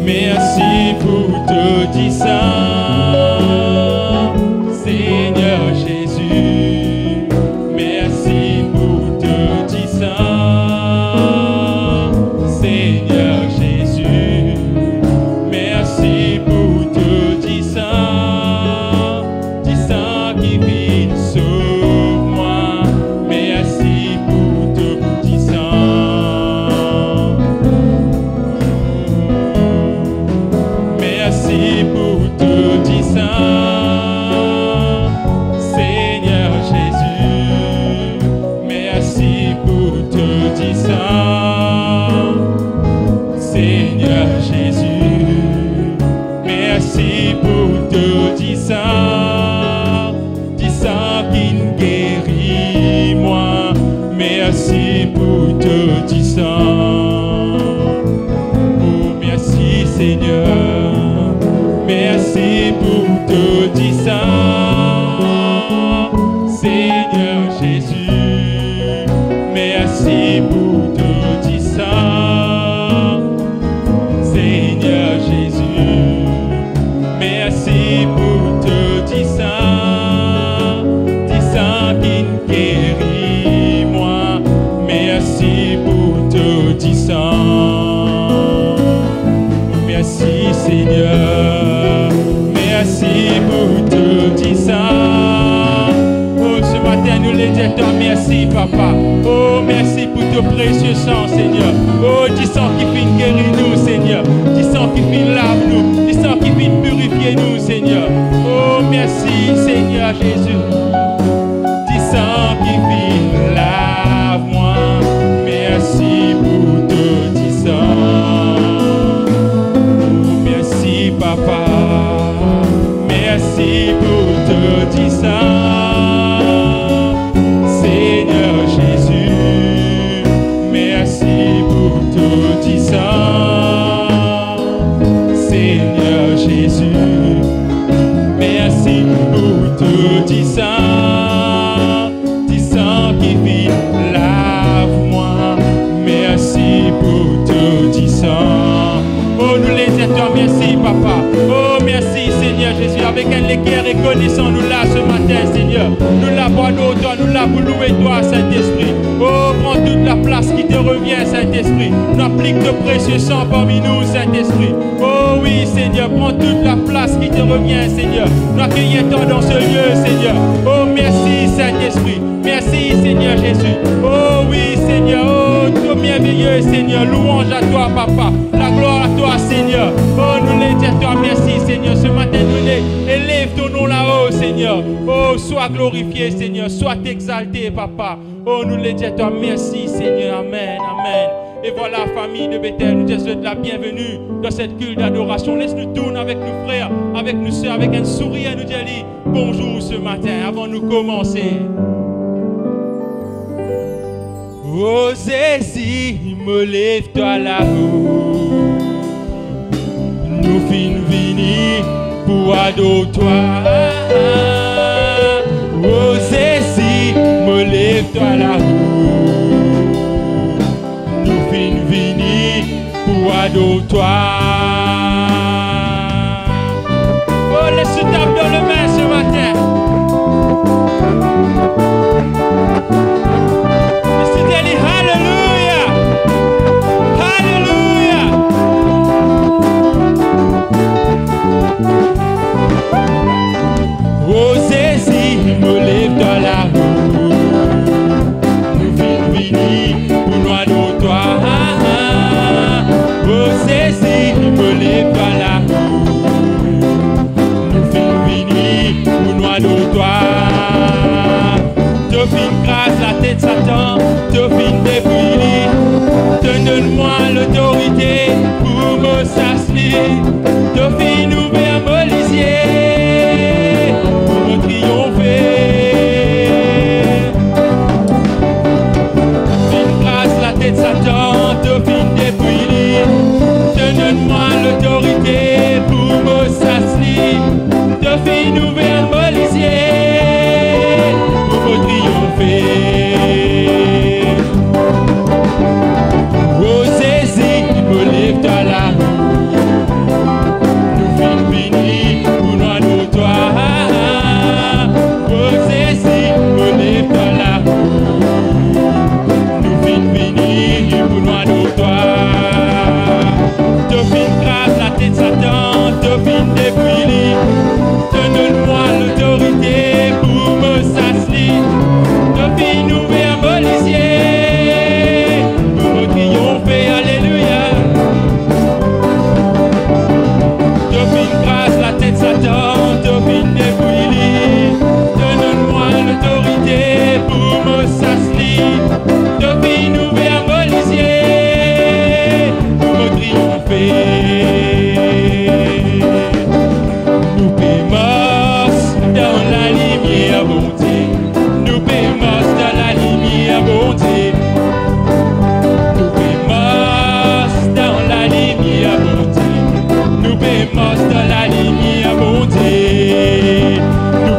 merci pour tout dit ça. Seigneur Jésus, merci pour tout dit ça. Seigneur Jésus, merci pour tout dit ça. Dit ça qui vit sur moi. Merci pour tout dit ça. Merci pour tout dit ça. Seigneur Jésus, merci pour tout dit ça. Seigneur Jésus, merci pour tout dit ça. Dis ça qui me guérit moi. Merci pour tout dit ça. Oh merci Seigneur, merci pour tout dit ça. Seigneur Jésus, merci pour tout dit ça. Seigneur Jésus, merci pour tout dit ça. Dis ça qui me guérit moi. Merci pour tout dit ça. Merci Seigneur, merci pour tout dit ça. Oh ce matin nous les disons merci Papa. Oh merci pour ton précieux sang Seigneur. Oh du sang qui vient guérir nous Seigneur. Du sang qui vient laver nous. Du sang qui vient purifier nous Seigneur. Oh merci Seigneur Jésus. Du sang qui vient lave moi. Merci pour tout dit ça. Merci Papa, merci pour tout dit ça. Seigneur Jésus, merci pour tout dit ça. Seigneur Jésus, merci pour tout dit ça. Dis ça qui vit, lave-moi. Merci pour tout dit ça. Oh, nous les disons merci, Papa. Oh, merci, Seigneur Jésus. Avec un léguer reconnaissant, nous là ce matin, Seigneur. Nous là pour nous, toi, nous là pour louer toi, Saint-Esprit. Oh, prends toute la place qui te revient, Saint-Esprit. Nous applique le précieux sang parmi nous, Saint-Esprit. Oh, oui, Seigneur, prends toute la place qui te revient, Seigneur. Nous accueillons-toi dans ce lieu, Seigneur. Oh, merci, Saint-Esprit. Merci, Seigneur Jésus. Oh, oui, Seigneur. Oh, tout merveilleux, Seigneur. Louange à toi, Papa. La gloire à toi, Seigneur. Oh, nous les disons toi merci, Seigneur. Ce matin, nous les élève ton nom là-haut, Seigneur. Oh, sois glorifié, Seigneur. Sois exalté, Papa. Oh, nous les disons toi merci, Seigneur. Amen, amen. Et voilà, famille de Bethel, nous te souhaitons la bienvenue dans cette culte d'adoration. Laisse-nous tourner avec nos frères, avec nos soeurs, avec un sourire, nous dire bonjour ce matin avant de nous commencer. Oh, Jésus, me lève-toi là-haut. Nous finissons venir pour adorer toi. Oh, Jésus, me lève-toi là-haut. Nous finissons venir pour adorer toi. Oh, laisse-nous taper dans le main ce matin. Hallelujah! Hallelujah! Oh Jésus, me lève dans la roue. Nous finissons venir pour nous adorer toi. Oh Jésus, me lève dans la roue. Nous finissons venir pour nous adorer toi. Te fin grâce la tête Satan, te fin débrouiller. Donne-moi l'autorité pour me s'asseoir. Te fin ouvert mon lisier pour me triompher. Fin grâce la tête Satan, te fin débrouiller. Donne-moi l'autorité pour me s'asseoir. Te fin ouvert mon lisier pour me triompher. Oh Jésus, me lève dans la roue.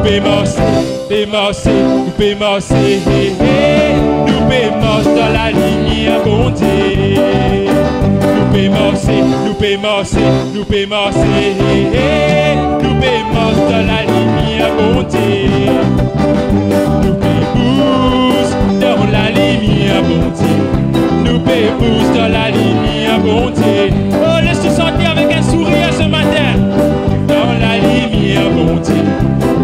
nous pémosser, nous pémosser dans la lumière, bon Dieu. Nous pémosser, nous pémosser dans la lumière, bon Dieu. Nous pémosser dans la lumière, bon Dieu. Nous pémosser dans la lumière, bon Dieu. Oh, laisse-nous sentir avec un sourire ce matin. Dans la lumière, bon Dieu.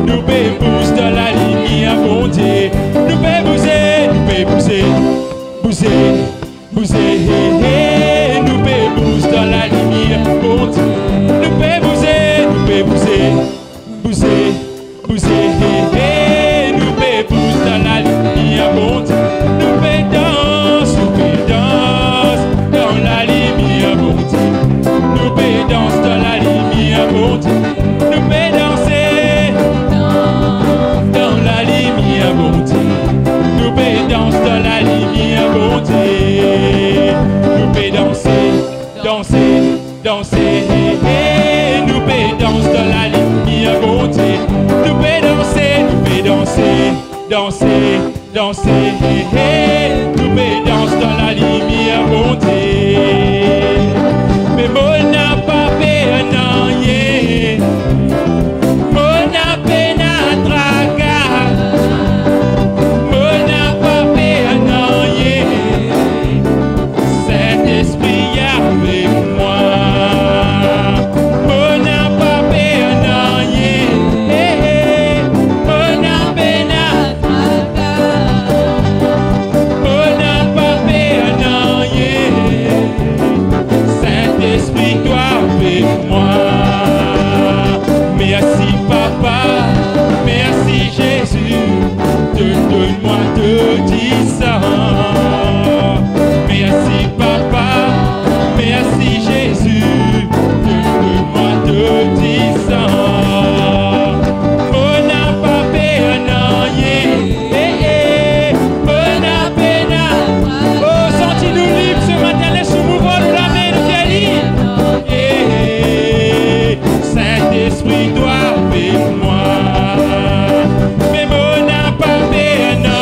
Nous pémosser dans la lumière, bon Dieu. Nous pémosser, bouser. Nous pémosser dans la lumière, bon Dieu. Nous pémosser, bouser. Nous pémosser dans la lumière, bon Dieu. Nous pédance dans la lumière, bon Dieu. Nous pédance dans la lumière, bon Dieu. Nous pédanser dans la lumière, bon Dieu. Nous pédance dans la lumière, bon Dieu. Nous pédanser, danser. Nous pédance dans la lumière, bon Dieu. Nous pédanser, danser. Nous pédance dans la lumière, bon Dieu. Mais mon n'a pas fait un an, mon n'a peine à traquer. Mon n'a pas fait un an, Saint-Esprit avec moi. Mon n'a pas fait un an, mon n'a peine à traquer. Mon n'a pas fait un an, Saint-Esprit, toi avec moi. Merci papa, merci Jésus, donne-moi de 10 ans. Merci papa, merci Jésus, donne-moi de 10 ans. On n'a pas fait un an, on a peine à. Oh, sentez-nous libres ce matin, laisse-nous mouvoir de la main, nous Saint-Esprit, toi avec moi. Mais mon n'a pas fait un an,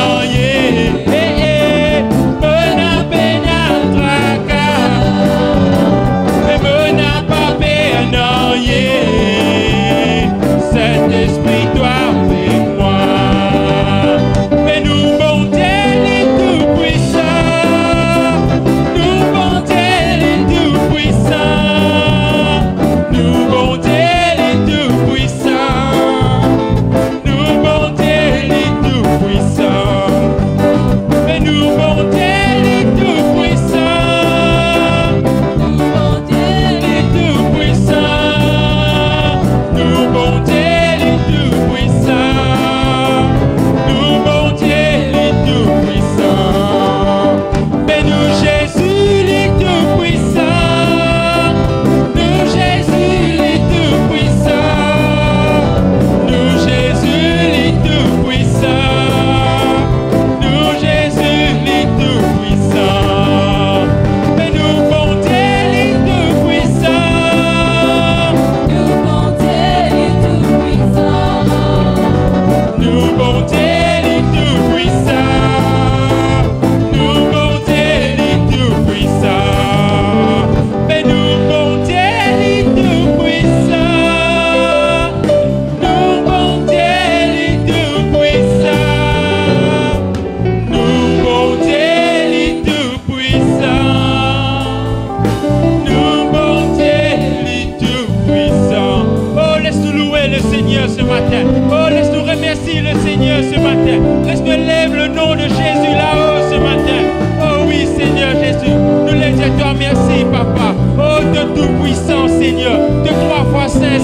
mon n'a peine à traquer. Mais mon n'a pas fait un an, Saint-Esprit, toi avec moi. Mais nous, bon Dieu, les tout-puissants, nous, bon Dieu, les tout-puissants, nous, bon Dieu,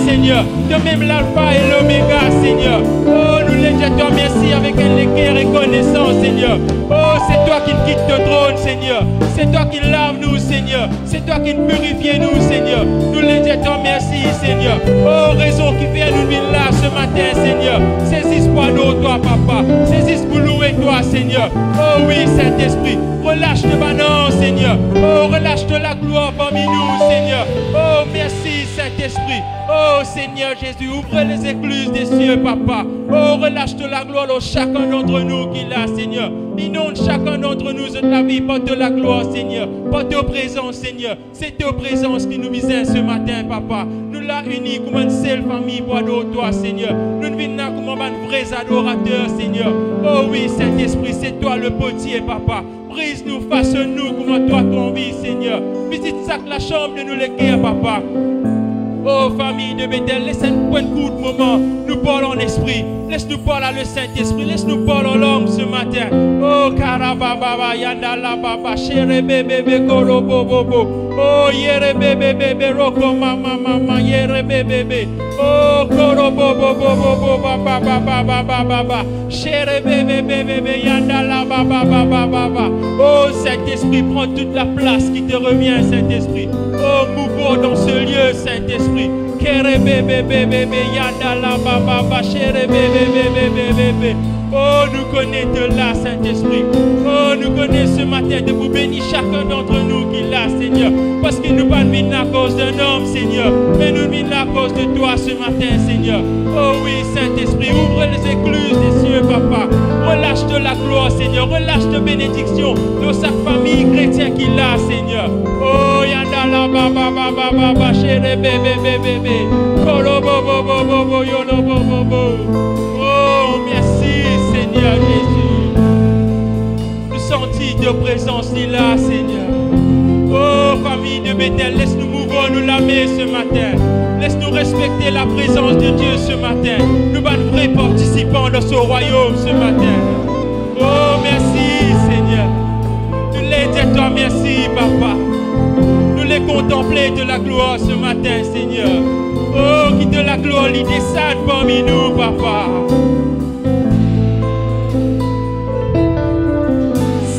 Seigneur, de même l'alpha et l'oméga, Seigneur. Oh, nous les disons merci avec un équerre reconnaissant, Seigneur. Oh, c'est toi qui quittes ton trône, Seigneur. C'est toi qui laves nous, Seigneur. C'est toi qui purifies nous, Seigneur. Nous les disons merci, Seigneur. Oh, raison qui fait nous venir là ce matin, Seigneur. Saisis pour nous, toi, Papa. Saisis pour louer toi, Seigneur. Oh oui, Saint-Esprit, relâche de manon, Seigneur. Oh, relâche de la gloire parmi nous, Seigneur. Oh, merci, Saint-Esprit. Saint-Esprit. Oh Seigneur Jésus, ouvre les écluses des cieux, Papa. Oh, relâche de la gloire au chacun d'entre nous qui l'a, Seigneur. Inonde chacun d'entre nous de la vie, porte de la gloire, Seigneur. Porte aux présences, Seigneur. C'est tes présences qui nous visent ce matin, Papa. Nous l'a unis comme une seule famille pour adorer toi, Seigneur. Nous venons comme un vrai adorateur, Seigneur. Oh oui, Saint-Esprit, c'est toi le potier, Papa. Brise-nous, façonne-nous comme toi ton vie, Seigneur. Visite la chambre de nous les cœurs, Papa. Oh, famille de Bethel, laisse-nous un coup de moment. Nous parlons en esprit. Laisse-nous parler à le Saint-Esprit. Laisse-nous parler en langue ce matin. Oh, karababa, yandala baba, chere bébé, koro bobo. Oh, yere bébé, roko mama, yere bébé. Oh, koro bobo, baba, chere bébé, yandala baba. Oh, Saint-Esprit, prends toute la place qui te revient, Saint-Esprit. Oh, mouvons dans ce lieu, Saint-Esprit. Kere bébé, yandala baba, chere bébé. Oh, nous connaissons là, Saint-Esprit. Oh, nous connaissons ce matin de vous bénir chacun d'entre nous qui l'a, Seigneur. Parce que nous ne vivons pas à cause d'un homme, Seigneur, mais nous vivons à cause de toi ce matin, Seigneur. Oh oui, Saint-Esprit, ouvre les écluses des cieux, Papa. Relâche de la gloire, Seigneur. Relâche de bénédiction dans sa famille chrétienne qui l'a, Seigneur. Oh, yandala baba, chere bébé. Kolo bobo, yolo bobo. Oh, merci, Seigneur Jésus. Nous sentis de présence là, Seigneur. Oh, famille de Bethel, laisse-nous mouvoir, nous lamer ce matin. Laisse-nous respecter la présence de Dieu ce matin. Nous sommes vrais participants dans ce royaume ce matin. Oh, merci, Seigneur. Nous les disons toi merci, Papa. Nous les contempler de la gloire ce matin, Seigneur. Oh, qui de la gloire les descende parmi nous, Papa.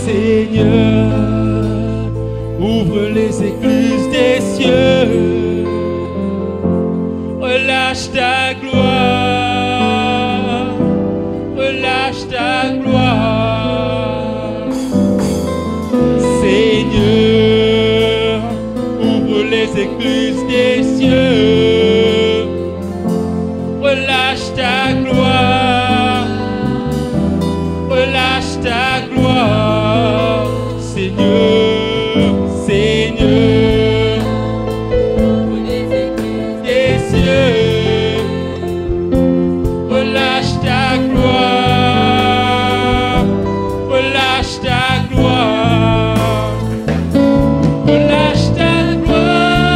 Seigneur, ouvre les écluses des cieux, relâche ta gloire, relâche ta gloire. Seigneur, ouvre les écluses des cieux, relâche ta gloire, relâche ta gloire. Seigneur, Seigneur, des cieux, relâche ta gloire, relâche ta gloire, relâche ta gloire,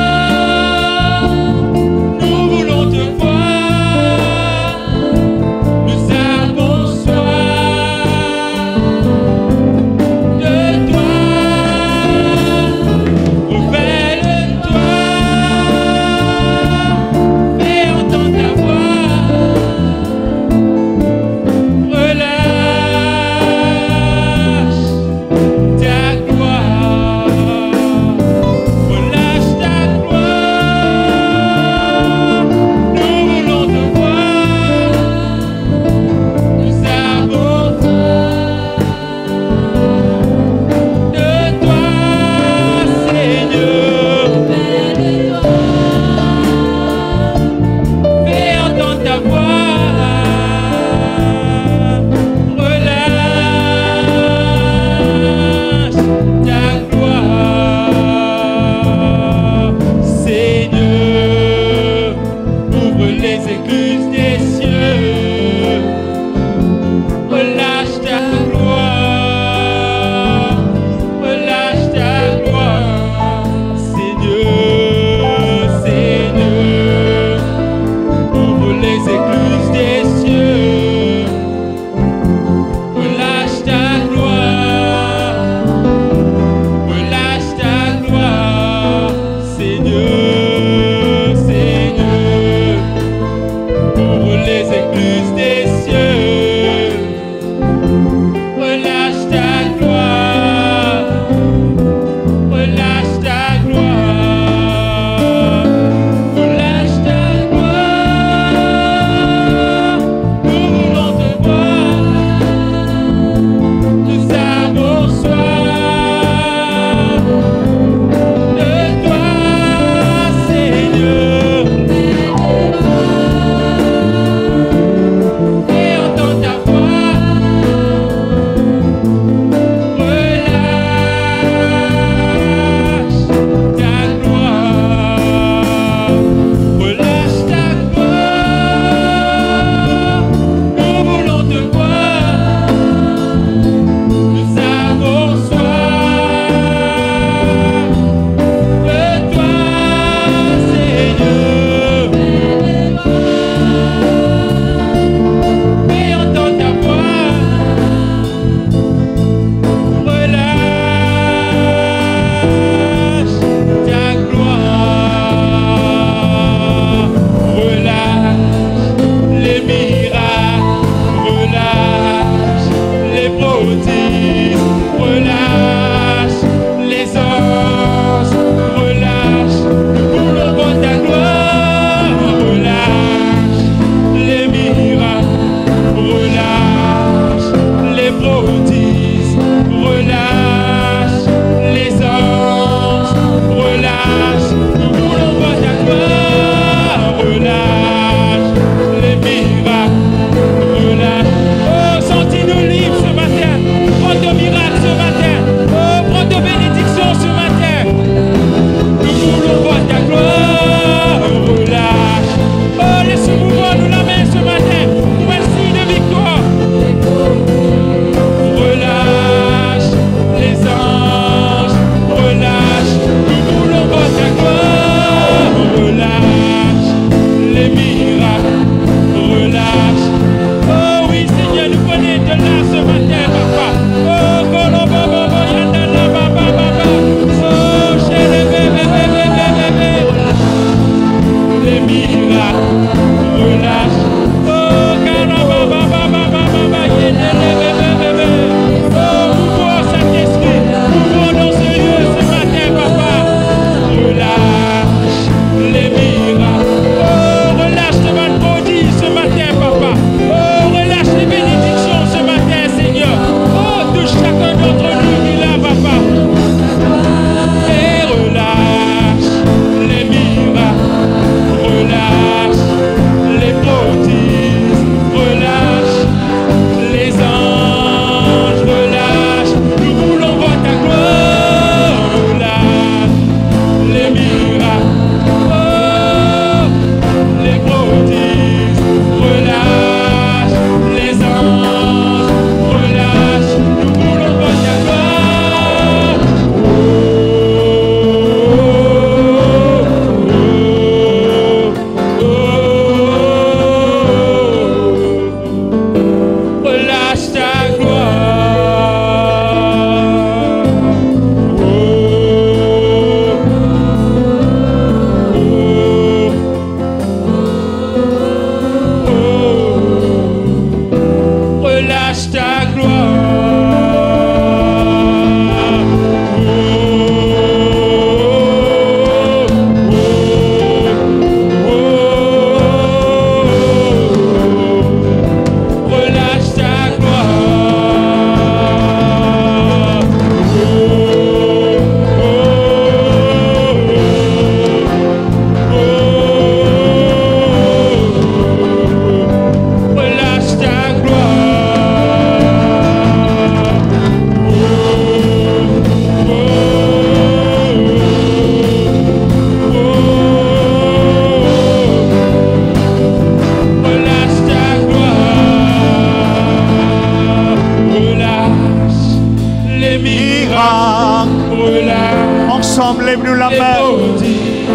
Lève-nous la main.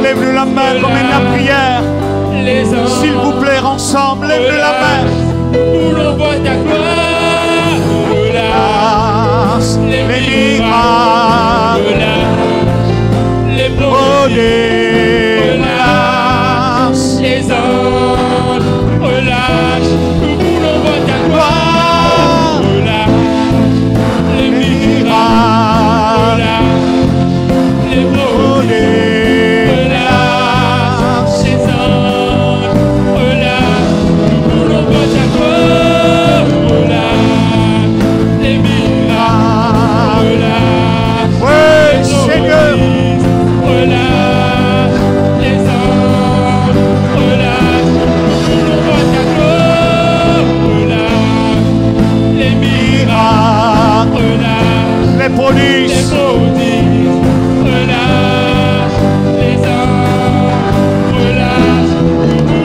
Lève-nous la main comme une prière. S'il vous plaît, ensemble, lève-nous la main. Où l'on voit ta gloire, relâche Les miracles, les prodiges, relâche les anges, relâche. Où l'on voit ta gloire, relâche les miracles, les prodiges, relâche les anges, relâche. Où l'on voit ta gloire, relâche les miracles, relâche. Oui, Seigneur. Relâche les anges, relâche. Où l'on voit ta gloire, relâche les miracles, relâche Les les prodiges. prodiges, relâche les anges, relâche. Où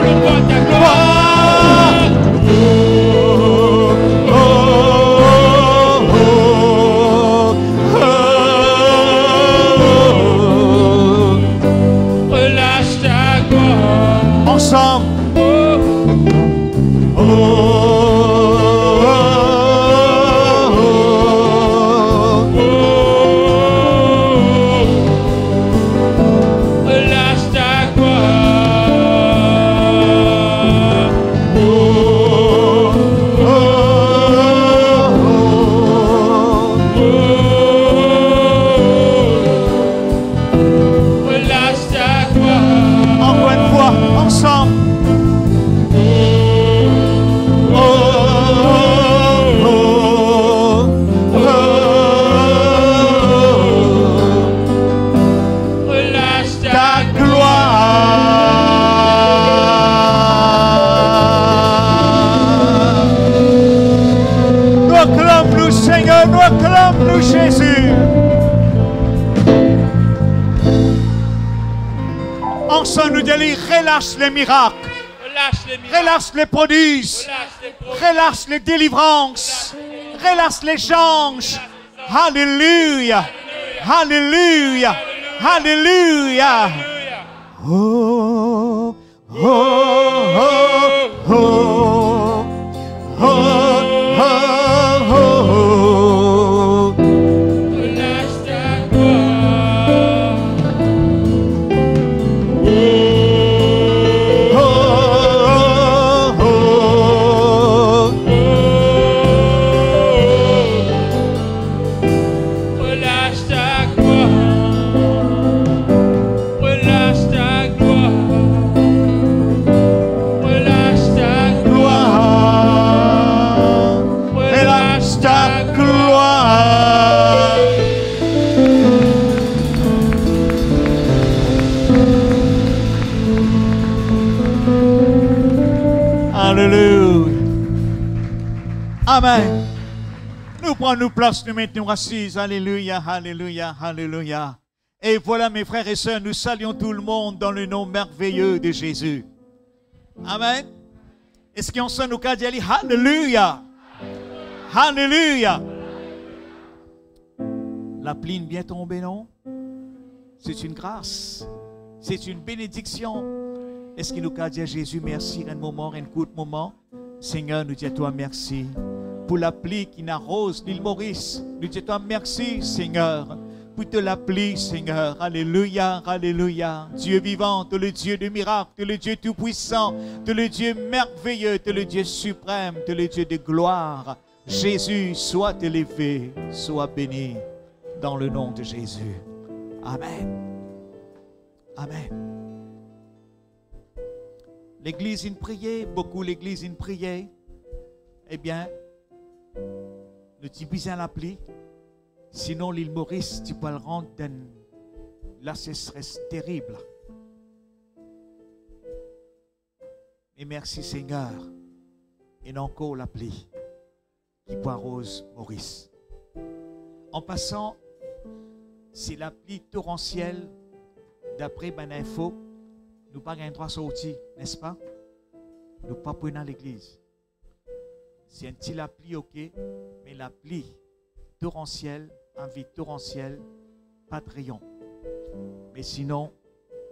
l'on voit ta gloire. Relâche ta gloire. Ensemble. Relâche ta gloire. Relâche ta gloire. Encore une fois, ensemble. Relâche Ta ta gloire. Nous acclamons-nous, Seigneur, nous acclamons-nous, Jésus. Ensemble, nous disons, relâche les miracles, relâche les miracles. relâche les prodiges, Relâche les prodiges. relâche les délivrances, relâche les anges. Alléluia, alléluia, alléluia. Oh, oh, oh, oh, oh, oh, oh. Relâche ta gloire. Relâche ta gloire. Relâche ta gloire. Relâche ta gloire. Relâche ta gloire. Alléluia. Amen. Nous prenons place, nous mettons assises. Alléluia, alléluia, alléluia. Et voilà, mes frères et sœurs, nous saluons tout le monde dans le nom merveilleux de Jésus. Amen. Est-ce qu'on se nous dit Alléluia? Alléluia. La pluie vient tomber, non? C'est une grâce. C'est une bénédiction. Est-ce qu'il nous dit à Jésus merci un moment, un court moment? Seigneur, nous disons à toi merci pour la pluie qui n'arrose l'île Maurice. Nous disons à toi merci, Seigneur, pour te la pluie, Seigneur. Alléluia, alléluia. Dieu vivant, tu es le Dieu de miracles, tu es le Dieu tout-puissant, tu es le Dieu merveilleux, tu es le Dieu suprême, tu es le Dieu de gloire. Jésus, sois élevé, sois béni dans le nom de Jésus. Amen. Amen. L'église une prière, beaucoup l'église une prière. Eh bien, ne t'y besoin la pluie. Sinon, l'île Maurice, tu peux le rendre dans la sécheresse terrible. Et merci Seigneur. Et encore la pluie qui peut arrose Maurice. En passant, c'est la pluie torrentielle, d'après mon info, nous pas un droit sortir, n'est-ce pas? Nous pas prenons l'église. C'est un petit la pluie, ok, mais la pluie torrentielle, en vie torrentielle, pas de rayon. Mais sinon,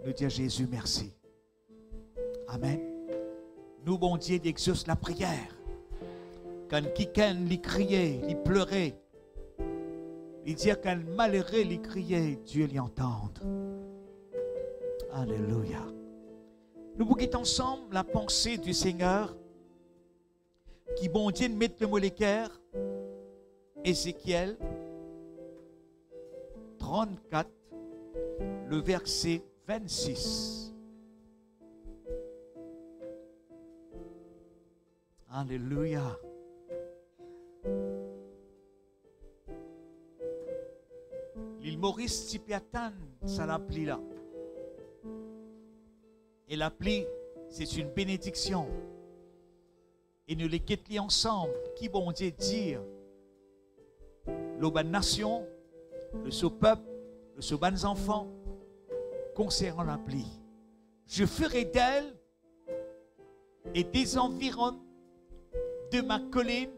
nous disons à Jésus merci. Amen. Nous, bon Dieu, exauce la prière. Quand quelqu'un lui criait, lui pleurait, il dit qu'un malheureux lui criait, Dieu l'y entende. Alléluia. Nous bouquons ensemble la pensée du Seigneur qui, bon Dieu, met le mot l'équerre. Ézéchiel 34, le verset 26. Alléluia. L'île Maurice, Tipiatan, ça l'appli là. Et l'appli, c'est une bénédiction. Et nous les quittons ensemble. Qui bon Dieu dire, l'auban nation, le sous peuple, le sous ban enfants, concernant l'appli. Je ferai d'elle et des environs de ma colline,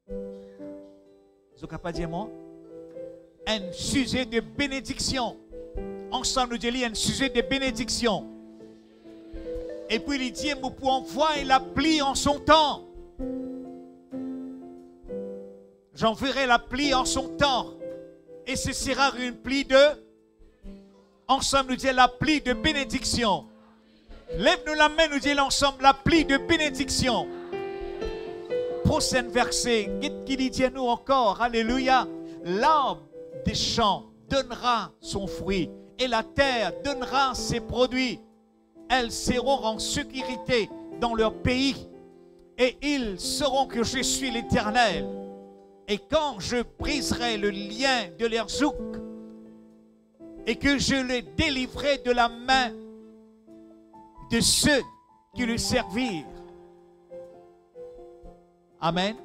vous n'avez pas dit moi, un sujet de bénédiction. Ensemble, nous disons un sujet de bénédiction. Et puis il dit, nous pouvons voir la pluie en son temps. J'enverrai la pluie en son temps. Et ce sera une pluie de... Ensemble, nous disons la pluie de bénédiction. Lève-nous la main, nous disons ensemble la pluie de bénédiction. Prochain verset, qui dit à nous encore, alléluia, l'arbre des champs donnera son fruit et la terre donnera ses produits. Elles seront en sécurité dans leur pays et ils sauront que je suis l'Éternel. Et quand je briserai le lien de leur joug et que je les délivrerai de la main de ceux qui le servirent. Amen.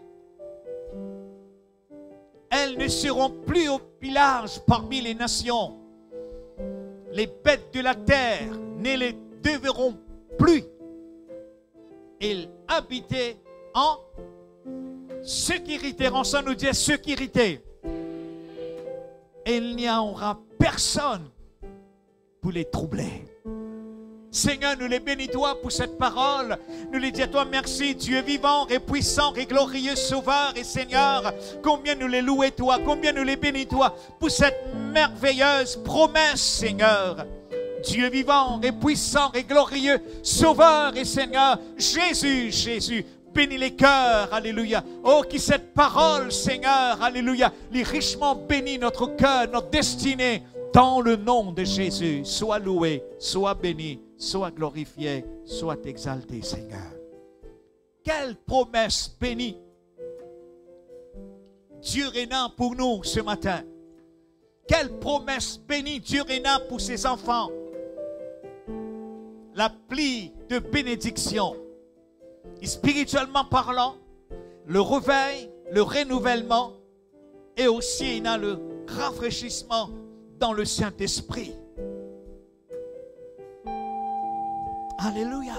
Elles ne seront plus au pillage parmi les nations. Les bêtes de la terre ne les devront plus. Ils habitaient en sécurité. Ensemble, nous dit sécurité. Et il n'y aura personne pour les troubler. Seigneur, nous les bénis toi pour cette parole. Nous les disons à toi merci, Dieu vivant et puissant et glorieux Sauveur et Seigneur. Combien nous les louons toi, combien nous les bénis toi pour cette merveilleuse promesse, Seigneur. Dieu vivant et puissant et glorieux Sauveur et Seigneur. Jésus, Jésus. Bénis les cœurs, alléluia. Oh, qui cette parole, Seigneur, alléluia, les richement bénit notre cœur, notre destinée, dans le nom de Jésus. Sois loué, sois béni, sois glorifié, sois exalté, Seigneur. Quelle promesse bénie Dieu régnant pour nous ce matin. Quelle promesse bénie Dieu régnant pour ses enfants. La pluie de bénédiction. Et spirituellement parlant, le réveil, le renouvellement et aussi il y a le rafraîchissement dans le Saint-Esprit. Alléluia.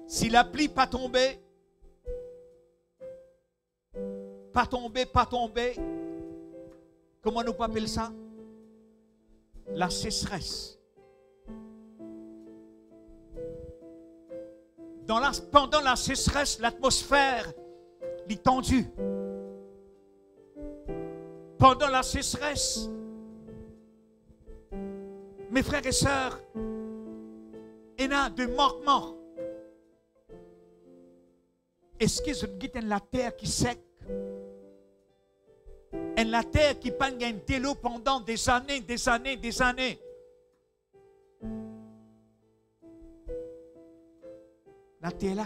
Si la pluie pas tombée, comment nous appelons ça? La sécheresse. Pendant la sécheresse, l'atmosphère est tendue. Pendant la sécheresse, mes frères et sœurs, il y a de manquements. Est-ce que je dis la terre qui sec? Et la terre qui pas gagne de l'eau pendant des années, des années, des années. La terre là,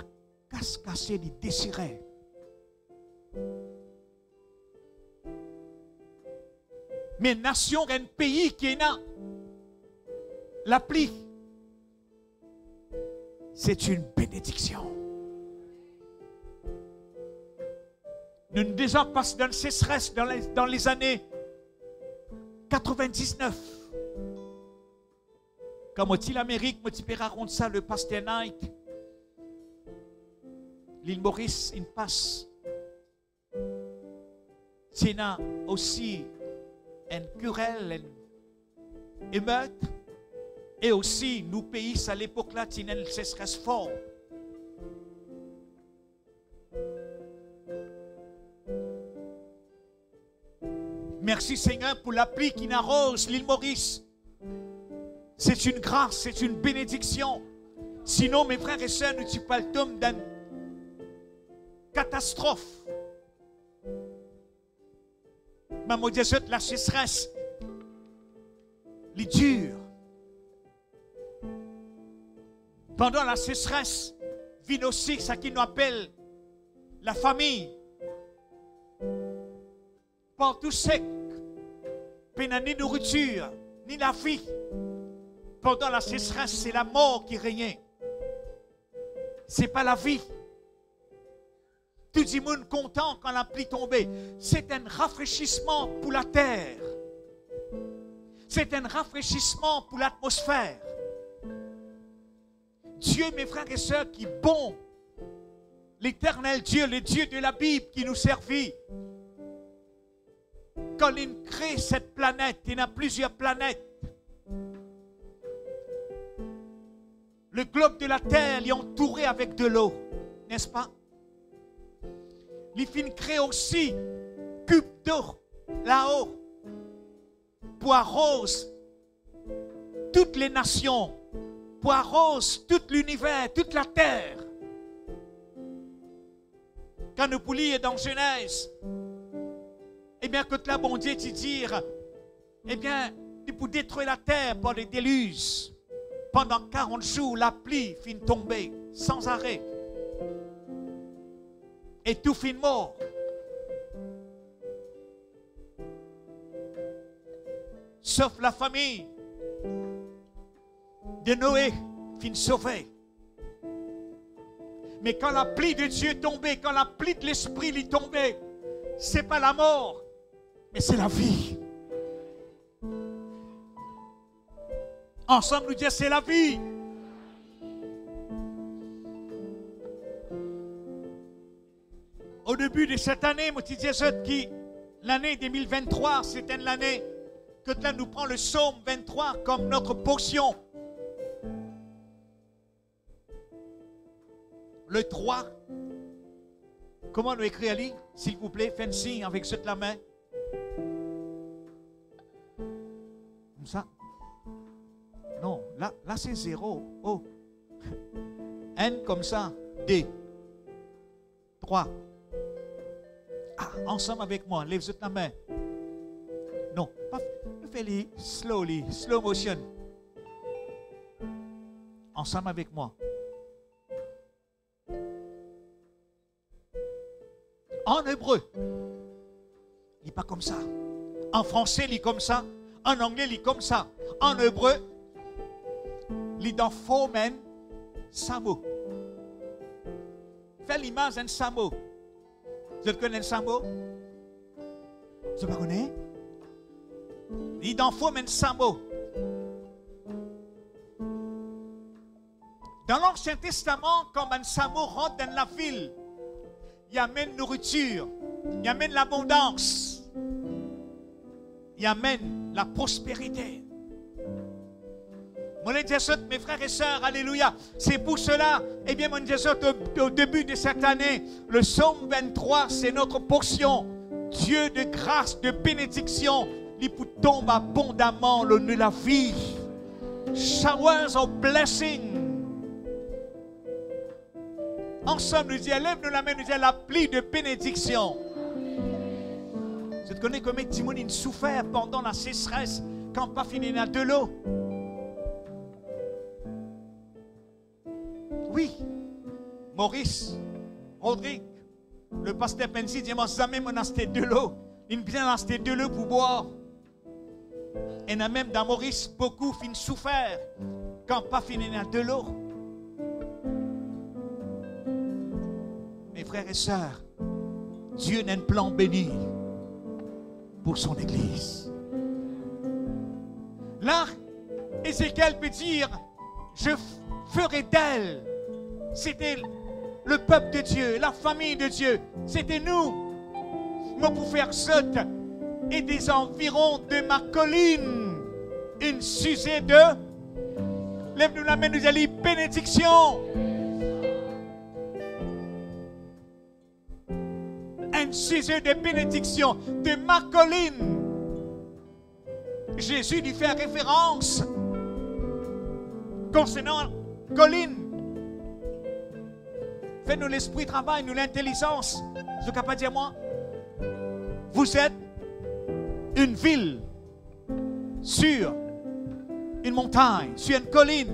cassée, déchirée. Mais nation, un pays qui est là, la pluie, c'est une bénédiction. Nous déjà passons dans le sécheresse dans les années 99. Comme au l'Amérique, je peux raconter ça, le pasteur Nike. L'île Maurice, il passe. C'est aussi une querelle, émeutes. Et aussi, nous pays, à l'époque-là, il y a une sécheresse forte. Merci Seigneur pour la pluie qui n'arrose l'île Maurice. C'est une grâce, c'est une bénédiction. Sinon, mes frères et sœurs, nous sommes pas le tome d'une catastrophe. Mais mon Dieu, la sécheresse, les durs. Pendant la sécheresse, vient aussi ce qui nous appelle la famille. Partout sec, ni nourriture, ni la vie. Pendant la sécheresse, c'est la mort qui régnait. Ce n'est pas la vie. Tout le monde content quand la pluie tombait. C'est un rafraîchissement pour la terre. C'est un rafraîchissement pour l'atmosphère. Dieu, mes frères et sœurs, qui est bon. L'éternel Dieu, le Dieu de la Bible qui nous servit. Quand il crée cette planète, il y a plusieurs planètes. Le globe de la terre est entouré avec de l'eau, n'est-ce pas? Il crée aussi cube d'eau là-haut pour arroser toutes les nations, pour arroser tout l'univers, toute la terre. Quand nous pour lire dans Genèse, eh bien, que là, bon Dieu, tu dire, eh bien, tu peux détruire la terre par des déluges. Pendant 40 jours, la pluie finit tomber sans arrêt. Et tout finit mort. Sauf la famille de Noé finit sauvée. Mais quand la pluie de Dieu tombait, quand la pluie de l'Esprit est tombée, ce n'est pas la mort, mais c'est la vie. Ensemble, nous disons, c'est la vie. Au début de cette année, moi, je disais que l'année 2023, c'est une année que là, nous prend le psaume 23 comme notre portion. Le 3. Comment nous écrire, Ali? S'il vous plaît, faites un signe avec cette la main. Comme ça. Non, là c'est 0. Oh. N comme ça. D. 3. Ah, ensemble avec moi. Lève cette la main. Non, pas fais-le slowly, slow motion. Ensemble avec moi. En hébreu, il n'est pas comme ça. En français, il est comme ça. En anglais, il est comme ça. En hébreu, il est dans Fomen Samo. Fais l'image d'un Samo. Vous connaissez un Samo? Vous ne connaissez? Il est dans Fomen Samo. Dans l'Ancien Testament, quand un Samo rentre dans la ville, il amène nourriture, il amène l'abondance, il amène la prospérité. Mon Dieu, mes frères et sœurs, alléluia. C'est pour cela, eh bien, mon Dieu, au début de cette année, le psaume 23, c'est notre portion. Dieu de grâce, de bénédiction, il tombe abondamment le de la vie. Showers of blessing. Ensemble, nous disons, lève-nous la main, nous disons, la pluie de bénédiction. Tu te connais combien de Timon souffert pendant la sécheresse quand pas fini de l'eau? Oui. Maurice, Rodrigue, le pasteur Pensi dit, moi, jamais m'en acheté de l'eau. Il vient acheter de l'eau pour boire. Et même dans Maurice, beaucoup finissent souffert quand pas fini de l'eau. Mes frères et sœurs, Dieu a un plan béni pour son Église. Là, Ézéchiel peut dire, je ferai d'elle. C'était le peuple de Dieu, la famille de Dieu. C'était nous. Moi, pour faire ça, et des environs de ma colline Une sujet de... Lève-nous la main, nous allons bénédiction. Un sujet de bénédiction de ma colline. Jésus lui fait référence concernant colline. Fais-nous l'esprit travail, nous l'intelligence. Je ne peux pas dire moi. Vous êtes une ville sur une montagne, sur une colline.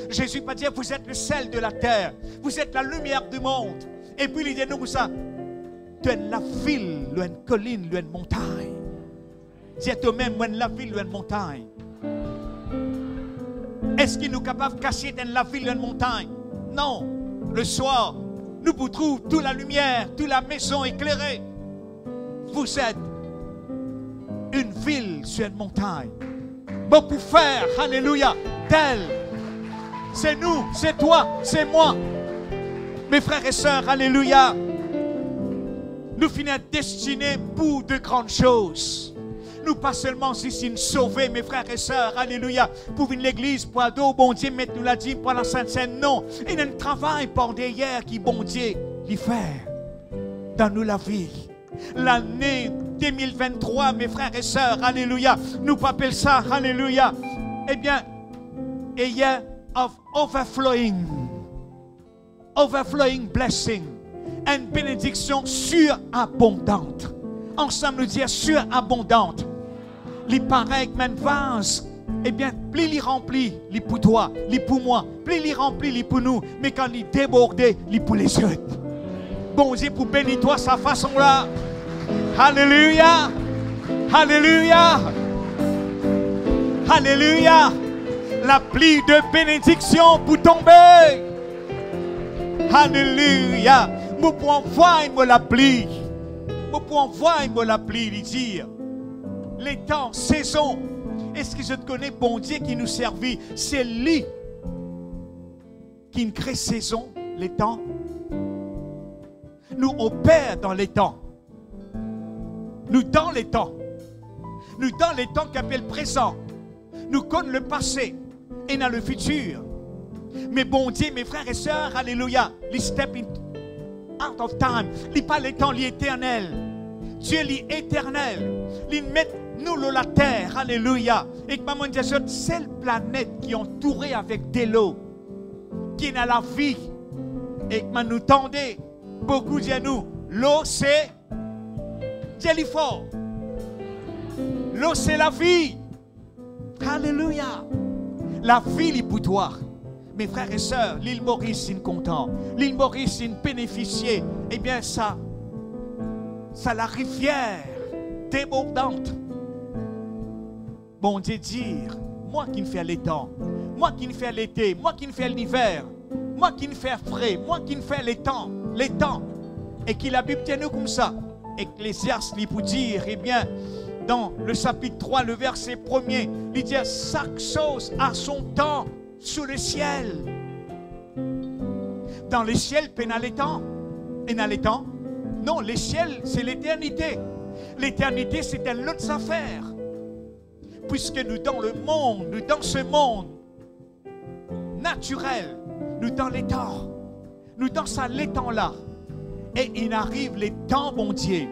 Jésus va dire, vous êtes le sel de la terre. Vous êtes la lumière du monde. Et puis il dit nous ça. Tu es la ville, une colline, une montagne. Dis à toi-même, la ville, une montagne. Est-ce qu'il nous est capable de cacher dans la ville, une montagne? Non. Le soir, nous vous trouvons toute la lumière, toute la maison éclairée. Vous êtes une ville sur une montagne. Bon pour faire, alléluia, tel. C'est nous, c'est toi, c'est moi. Mes frères et sœurs, alléluia. Nous finissons destinés pour de grandes choses. Nous pas seulement ici nous sauver, mes frères et sœurs, alléluia, pour une église, pour adorer bon Dieu, mettre nous l'a dit pour la Sainte Seine, non. Il y a un travail pendant hier qui bon Dieu lui fait dans nous la vie. L'année 2023, mes frères et sœurs, alléluia, nous appelons ça, alléluia, eh bien, a year of overflowing blessing, une bénédiction surabondante. Ensemble, nous dire surabondante. Les pareils que même vase, eh bien, plus il remplit, les pour toi, les pour moi, plus il remplit, les pour nous, mais quand il débordait, les pour les autres. Bon Dieu, pour bénir toi sa façon là. Alléluia. Alléluia. Alléluia. La pluie de bénédiction pour tomber. Alléluia. Nous pouvons voir la pluie. Nous pouvons voir la pluie, lui dire. Les temps, saison. Est-ce que je te connais, bon Dieu, qui nous servit? C'est lui qui crée saison, les temps. Nous opère dans les temps. Nous dans les temps. Nous dans les temps qui appellent présent. Nous connaissons le passé et dans le futur. Mais bon Dieu, mes frères et sœurs, alléluia, les step out of time, les pas les temps, les éternels. Dieu est éternel. Il met nous la terre, alléluia. Et que maman dit, c'est cette planète qui est entourée avec de l'eau, qui est la vie. Et que nous tendez, beaucoup de nous, l'eau c'est fort. L'eau c'est la vie. Alléluia. La vie est pour toi. Mes frères et sœurs, l'île Maurice est content. L'île Maurice est bénéficié. Eh bien ça la rivière débordante. Bon Dieu dire, moi qui ne fais les temps, moi qui ne fais l'été, moi qui ne fais l'hiver, moi qui ne fais frais, moi qui ne fais les temps, et qui la Bible tient nous comme ça. Ecclésiaste, il peut dire, eh bien, dans le chapitre 3, le verset 1er, il dit, chaque chose a son temps sous le ciel. Dans le ciel, il y a les temps. Et dans les temps, non, le ciel, c'est l'éternité. L'éternité, c'est une autre affaire. Puisque nous, dans le monde, nous, dans ce monde naturel, nous, dans les temps, nous, dans ça, les temps-là. Et il arrive les temps, bon Dieu,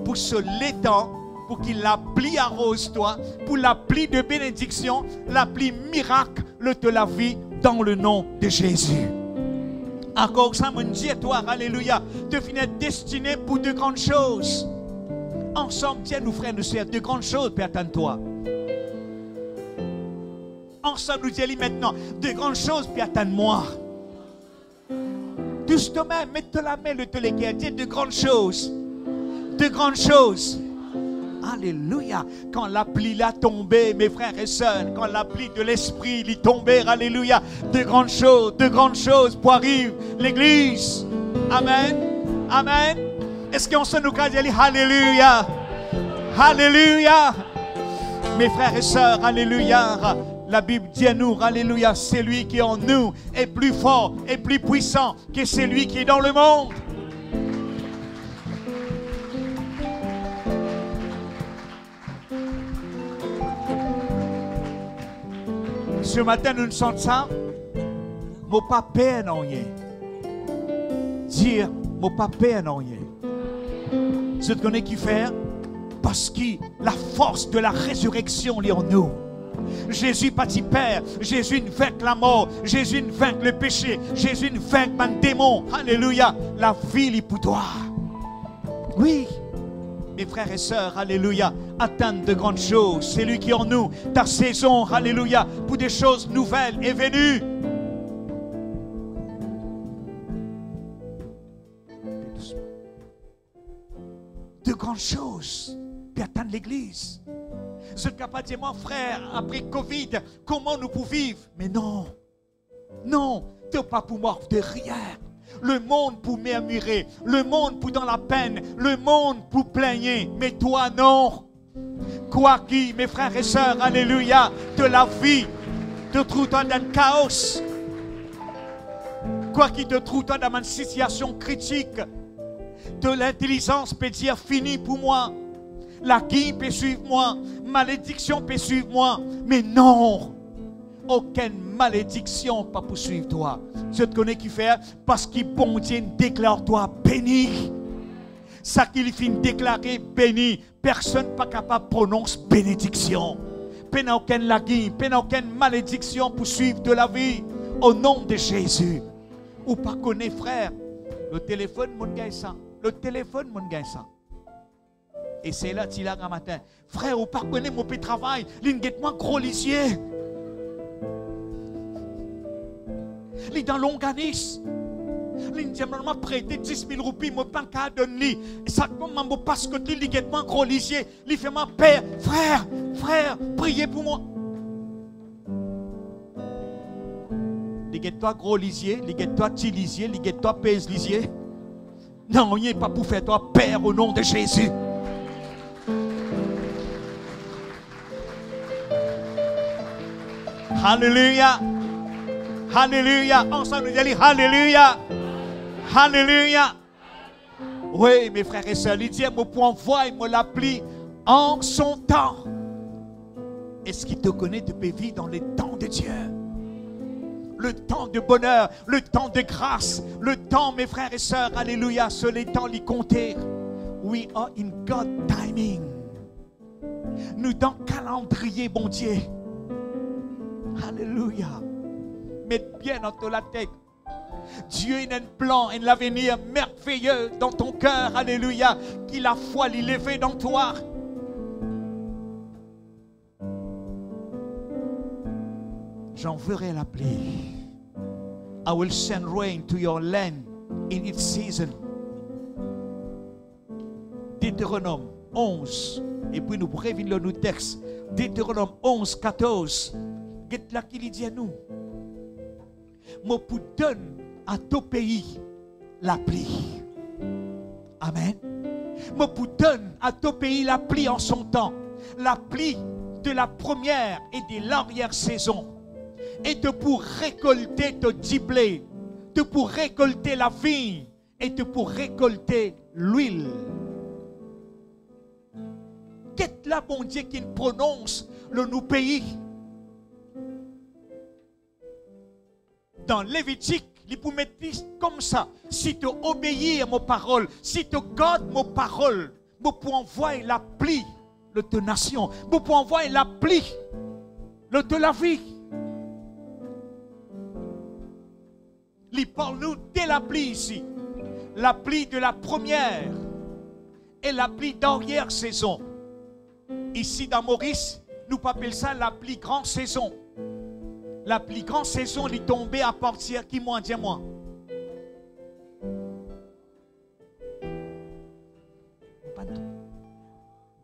pour ce les temps, pour qu'il la pluie arrose toi, pour la pluie de bénédiction, la pluie miracle de la vie dans le nom de Jésus. Encore ça, mon Dieu, toi, alléluia, te finir destiné pour de grandes choses. Ensemble, Dieu nous frères, nous sœurs, de grandes choses, Père, attends-toi. Ensemble, nous disons maintenant, de grandes choses, Père, attends-moi. Justement, mets-toi la main, le téléguerre, dis de grandes choses. De grandes choses. Alléluia. Quand la pluie l'a tombé, mes frères et sœurs, quand la pluie de l'esprit l'est tombée, alléluia, de grandes choses pour arriver l'église. Amen. Amen. Est-ce qu'on se nous dit alléluia? Alléluia. Mes frères et sœurs, alléluia. La Bible dit à nous, alléluia, celui qui est en nous est plus fort et plus puissant que celui qui est dans le monde. Ce matin, nous ne sentons ça. Mon papa non rien. Dire, mon papa non rien. Ce qu'on est qui faire? Parce que la force de la résurrection est en nous. Jésus pas dit Père, Jésus ne vainc la mort, Jésus ne vainc le péché, Jésus ne vainc le démon. Alléluia. La vie est pour toi. Oui. Mes frères et sœurs, alléluia, atteignent de grandes choses. C'est lui qui est en nous. Ta saison, alléluia, pour des choses nouvelles est venue. De grandes choses qui atteignent l'Église. Je ne peux pas dire, mon frère, après Covid, comment nous pouvons vivre? Mais non, non, tu n'es pas pour mort de rien. Le monde pour murmurer, le monde pour dans la peine, le monde pour plaigner, mais toi non. Quoi qu'il, mes frères et sœurs, alléluia, de la vie, te trouve dans un chaos. Quoi qu'il te trouve dans une situation critique, de l'intelligence peut dire fini pour moi. La guille peut suivre moi, malédiction peut suivre moi, mais non. Aucune malédiction pas poursuivre toi. Je te connais qui fait parce qu'il bon Dieu déclare toi béni. Ça qu'il finit déclarer béni, personne pas capable de prononcer bénédiction. Peine aucune laguille, peine aucune malédiction pour suivre de la vie au nom de Jésus. Ou pas connaître frère, le téléphone mon gars ça, le téléphone mon gars ça. Et c'est là tu l'as un matin, frère ou pas connaître mon petit travail, l'inguette-moi gros lisier. Li dans l'onganisme. Li m'a prêté 10 000 roupies, moi pas qu'à donner. Ça comme m'a parce que li guette-moi gros lisier, li fait ma père, frère, priez pour moi. Li guette-toi gros lisier, li guette-toi petit lisier, li guette-toi pèse lisier. Non, il n'est pas pour faire toi père au nom de Jésus. Alléluia. Alléluia. Ensemble, nous disons Alléluia. Alléluia. Oui, mes frères et sœurs, il dit, moi pour envoyer, moi l'appli en son temps. Est-ce qu'il te connaît, tu peux vivre dans les temps de Dieu? Le temps de bonheur, le temps de grâce, le temps, mes frères et sœurs, alléluia, ce les temps les compter. We are in God timing. Nous dans calendrier, bon Dieu. Alléluia. Mets bien dans la tête. Dieu a un plan, un avenir merveilleux dans ton cœur. Alléluia. Qui la foi l'élève dans toi. J'enverrai la pluie. I will send rain to your land in its season. Deutéronome 11. Et puis nous prévenons nos textes. Deutéronome 11, 14. Qu'est-ce là qu'il dit à nous? Moi pour donne à tout pays la pluie. Amen. Moi pour donne à tout pays la pluie en son temps. La pluie de la première et de l'arrière-saison. Et de pour récolter te diblé, de pour récolter la vigne et de pour récolter l'huile. Qu'est-ce là, bon Dieu, qui prononce le nous pays? Dans Lévitique, il peut mettre comme ça. Si tu obéis à mes paroles, si tu gardes mes paroles, vous pouvez envoyer la pluie de ta nation. Vous pouvez envoyer la pluie de la vie. Il parle nous de la pluie ici. La pluie de la première et la pluie d'arrière-saison. Ici dans Maurice, nous appelons ça la pluie grande saison. La pluie grande saison est tombée à partir qui moi, dis-moi.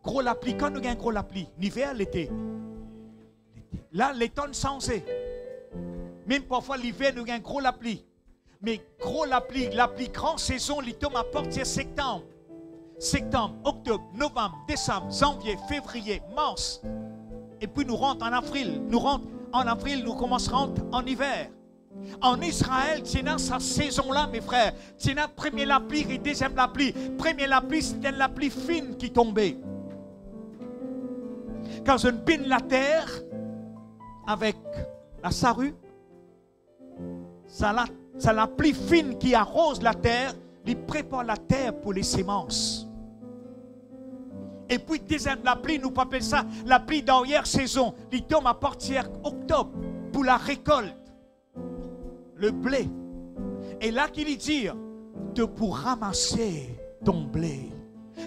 Gros la pluie, quand nous avons gros la pluie, l'hiver, l'été. Là, l'été sensé. Même parfois l'hiver, nous avons gros la pluie. Mais gros la pluie grande saison, il tombe à partir de septembre. Septembre, octobre, novembre, décembre, janvier, février, mars. Et puis nous rentrons en avril. Nous rentrons en avril, nous commencerons en hiver. En Israël, tu as sa saison-là, mes frères. Tu as première la pluie et deuxième la pluie. Première la pluie, c'était la pluie fine qui tombait. Quand on bine la terre avec La sarrue, ça la pluie fine qui arrose la terre, il prépare la terre pour les semences. Et puis, deuxième, la pluie, nous appelons ça la pluie d'arrière-saison. Il tombe à partir d'octobre pour la récolte. Le blé. Et là qu'il dit, pour ramasser ton blé,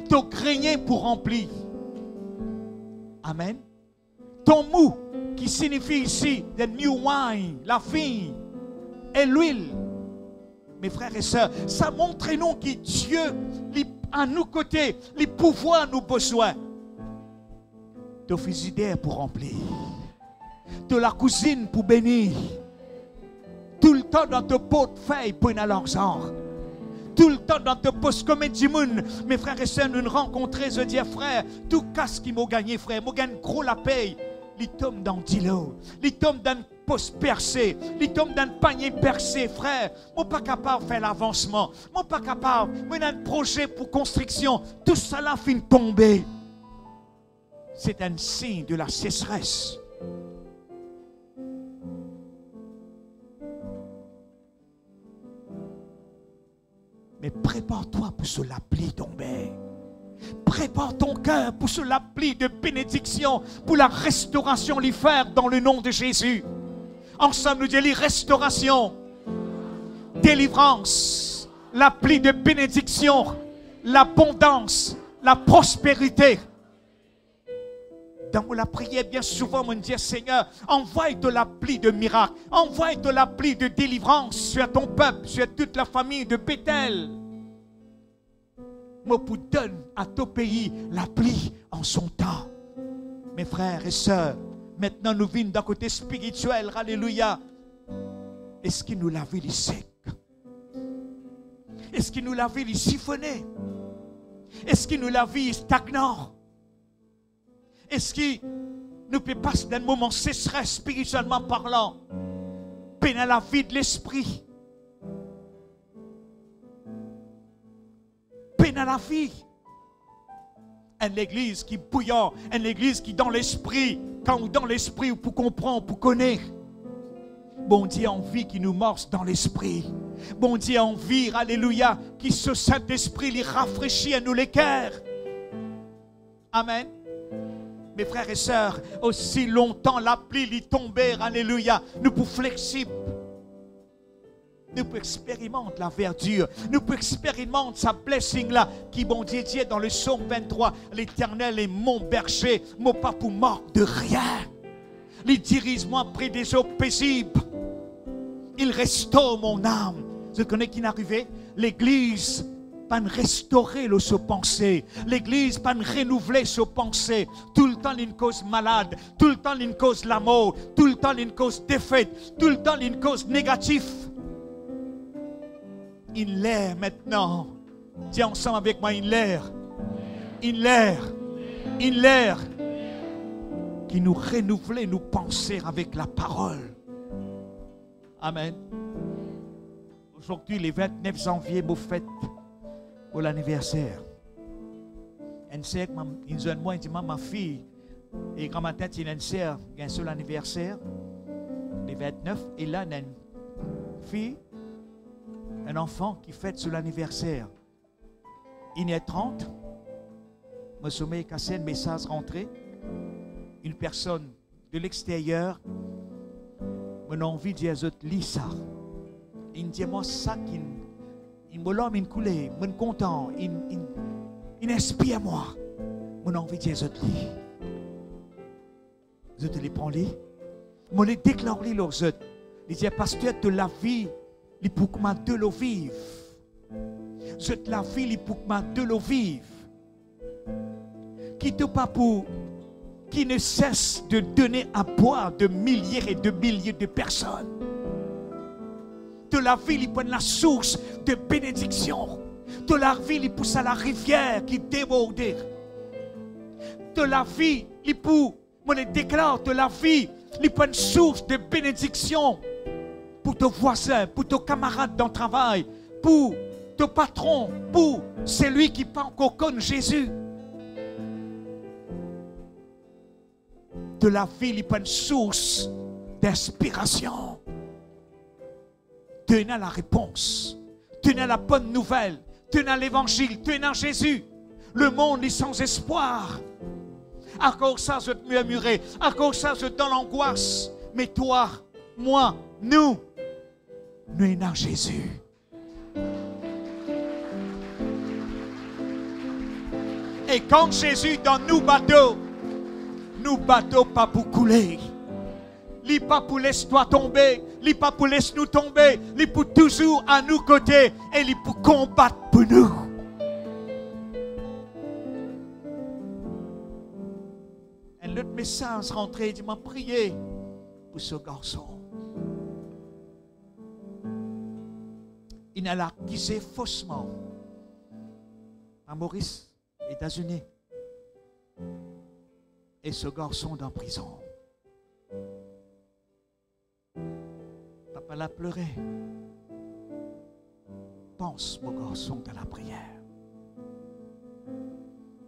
ton grenier pour remplir. Amen. Ton mou, qui signifie ici, the new wine, la fille et l'huile. Mes frères et sœurs, ça montre nous que Dieu, à nos côtés, les pouvoirs nous besoin. De frigidaire pour remplir. De la cuisine pour bénir. Tout le temps dans ton pot de feuilles pour une l'argent. Tout le temps dans ton poste comme du monde. Mes frères et sœurs, nous nous rencontrons, je dis frère, tout casse qui m'a gagné, frère, m'a gagné gros la paye. Il tombe dans 10 lots, il tombe dans une poste percée, il tombe dans un panier percé, frère. Moi pas capable de faire l'avancement, moi pas capable, moi un projet pour construction, tout cela finit de tomber. C'est un signe de la sécheresse. Mais prépare-toi pour ce la pluie tomber. Prépare ton cœur pour ce la pluie de bénédiction, pour la restauration, l'y faire dans le nom de Jésus. Ensemble, nous disons restauration, délivrance, la pluie de bénédiction, l'abondance, la prospérité. Dans la prière, bien souvent, on dit, Seigneur, envoie de la pluie de miracles, envoie de la pluie de délivrance sur ton peuple, sur toute la famille de Bethel. Moi, pour donner à ton pays la pluie en son temps. Mes frères et sœurs, maintenant nous venons d'un côté spirituel, alléluia. Est-ce qu'il nous l'a vu les secs? Est-ce qu'il nous l'a vu les siphonnés? Est-ce qu'il nous l'a vu stagnant? Est-ce qu'il nous peut passer d'un moment sécheresse spirituellement parlant, peine à la vie de l'esprit, peine à la vie? Une église qui est bouillant, une église qui est dans l'esprit, quand dans l'esprit pour comprendre, pour connaître. Bon Dieu envie qui nous morce dans l'esprit. Bon Dieu envie, alléluia, qui ce Saint-Esprit les rafraîchit à nous les cœurs. Amen. Mes frères et sœurs, aussi longtemps la pluie lui tombait, alléluia, nous pouvons flexibles. Nous pouvons expérimenter la verdure. Nous pouvons expérimenter sa blessing là, qui, bon Dieu, dit dans le psaume 23, l'Éternel est mon berger, mon pas pour mort de rien. Il dirige-moi près des eaux paisibles. Il restaure mon âme. Vous connaissez qui n'est arrivé? L'Église pas restaurer ses pensées. L'Église pas renouveler ses pensées. Tout le temps une cause malade, tout le temps une cause la mort, tout le temps une cause défaite, tout le temps une cause négative. Il l'air maintenant. Dis ensemble avec moi, il l'air. Il l'air. Il l'air. Qui nous renouvelle nos pensées avec la parole. Amen. Aujourd'hui, le 29 janvier, vous faites pour l'anniversaire. Un sœur, une jeune moi, dit ma fille, et quand ma tête, il a une sœur, qui a un seul anniversaire, le 29, et là, il a une fille, un enfant qui fête sur l'anniversaire. Il est 30, me sommet cassé, un message rentré, une personne de l'extérieur, mon envie de dire, lis ça. Il me dit, moi, ça qui il me l'homme, il coulé, il est content, il inspire moi. Mon envie de dire, je te lis. Je te les prends, lis. Je les déclare, lis, je dis, pasteur, de la vie, il pour que ma de l'eau vive. Je te la vie, il pour que ma de l'eau vive. Qui te pas pour, qui ne cesse de donner à boire de milliers et de milliers de personnes. De la ville, il prend la source de bénédiction. De la ville, il pousse à la rivière qui déborde. De la vie, il pousse, moi le déclare, de la vie, il prend une source de bénédiction pour tes voisins, pour tes camarades dans le travail, pour tes patrons, pour celui qui pas encore connaît Jésus. De la vie, il prend une source d'inspiration. Tenez la réponse. Tenez la bonne nouvelle. Tenez l'évangile. Tenez Jésus. Le monde est sans espoir. À cause ça, je te murmurer. À cause ça, je te donne l'angoisse. Mais toi, moi, nous sommes Jésus. Et quand Jésus dans nous bateaux pas pour couler. Il pas pour laisser toi tomber, il pas pour laisser nous tomber, il pour toujours à nos côtés et il pour combattre pour nous. Et l'autre message rentré, il m'a prié pour ce garçon. Il a accusé faussement à Maurice, États-Unis. Et ce garçon est en prison. Papa l'a pleuré. Pense, mon garçon, dans la prière.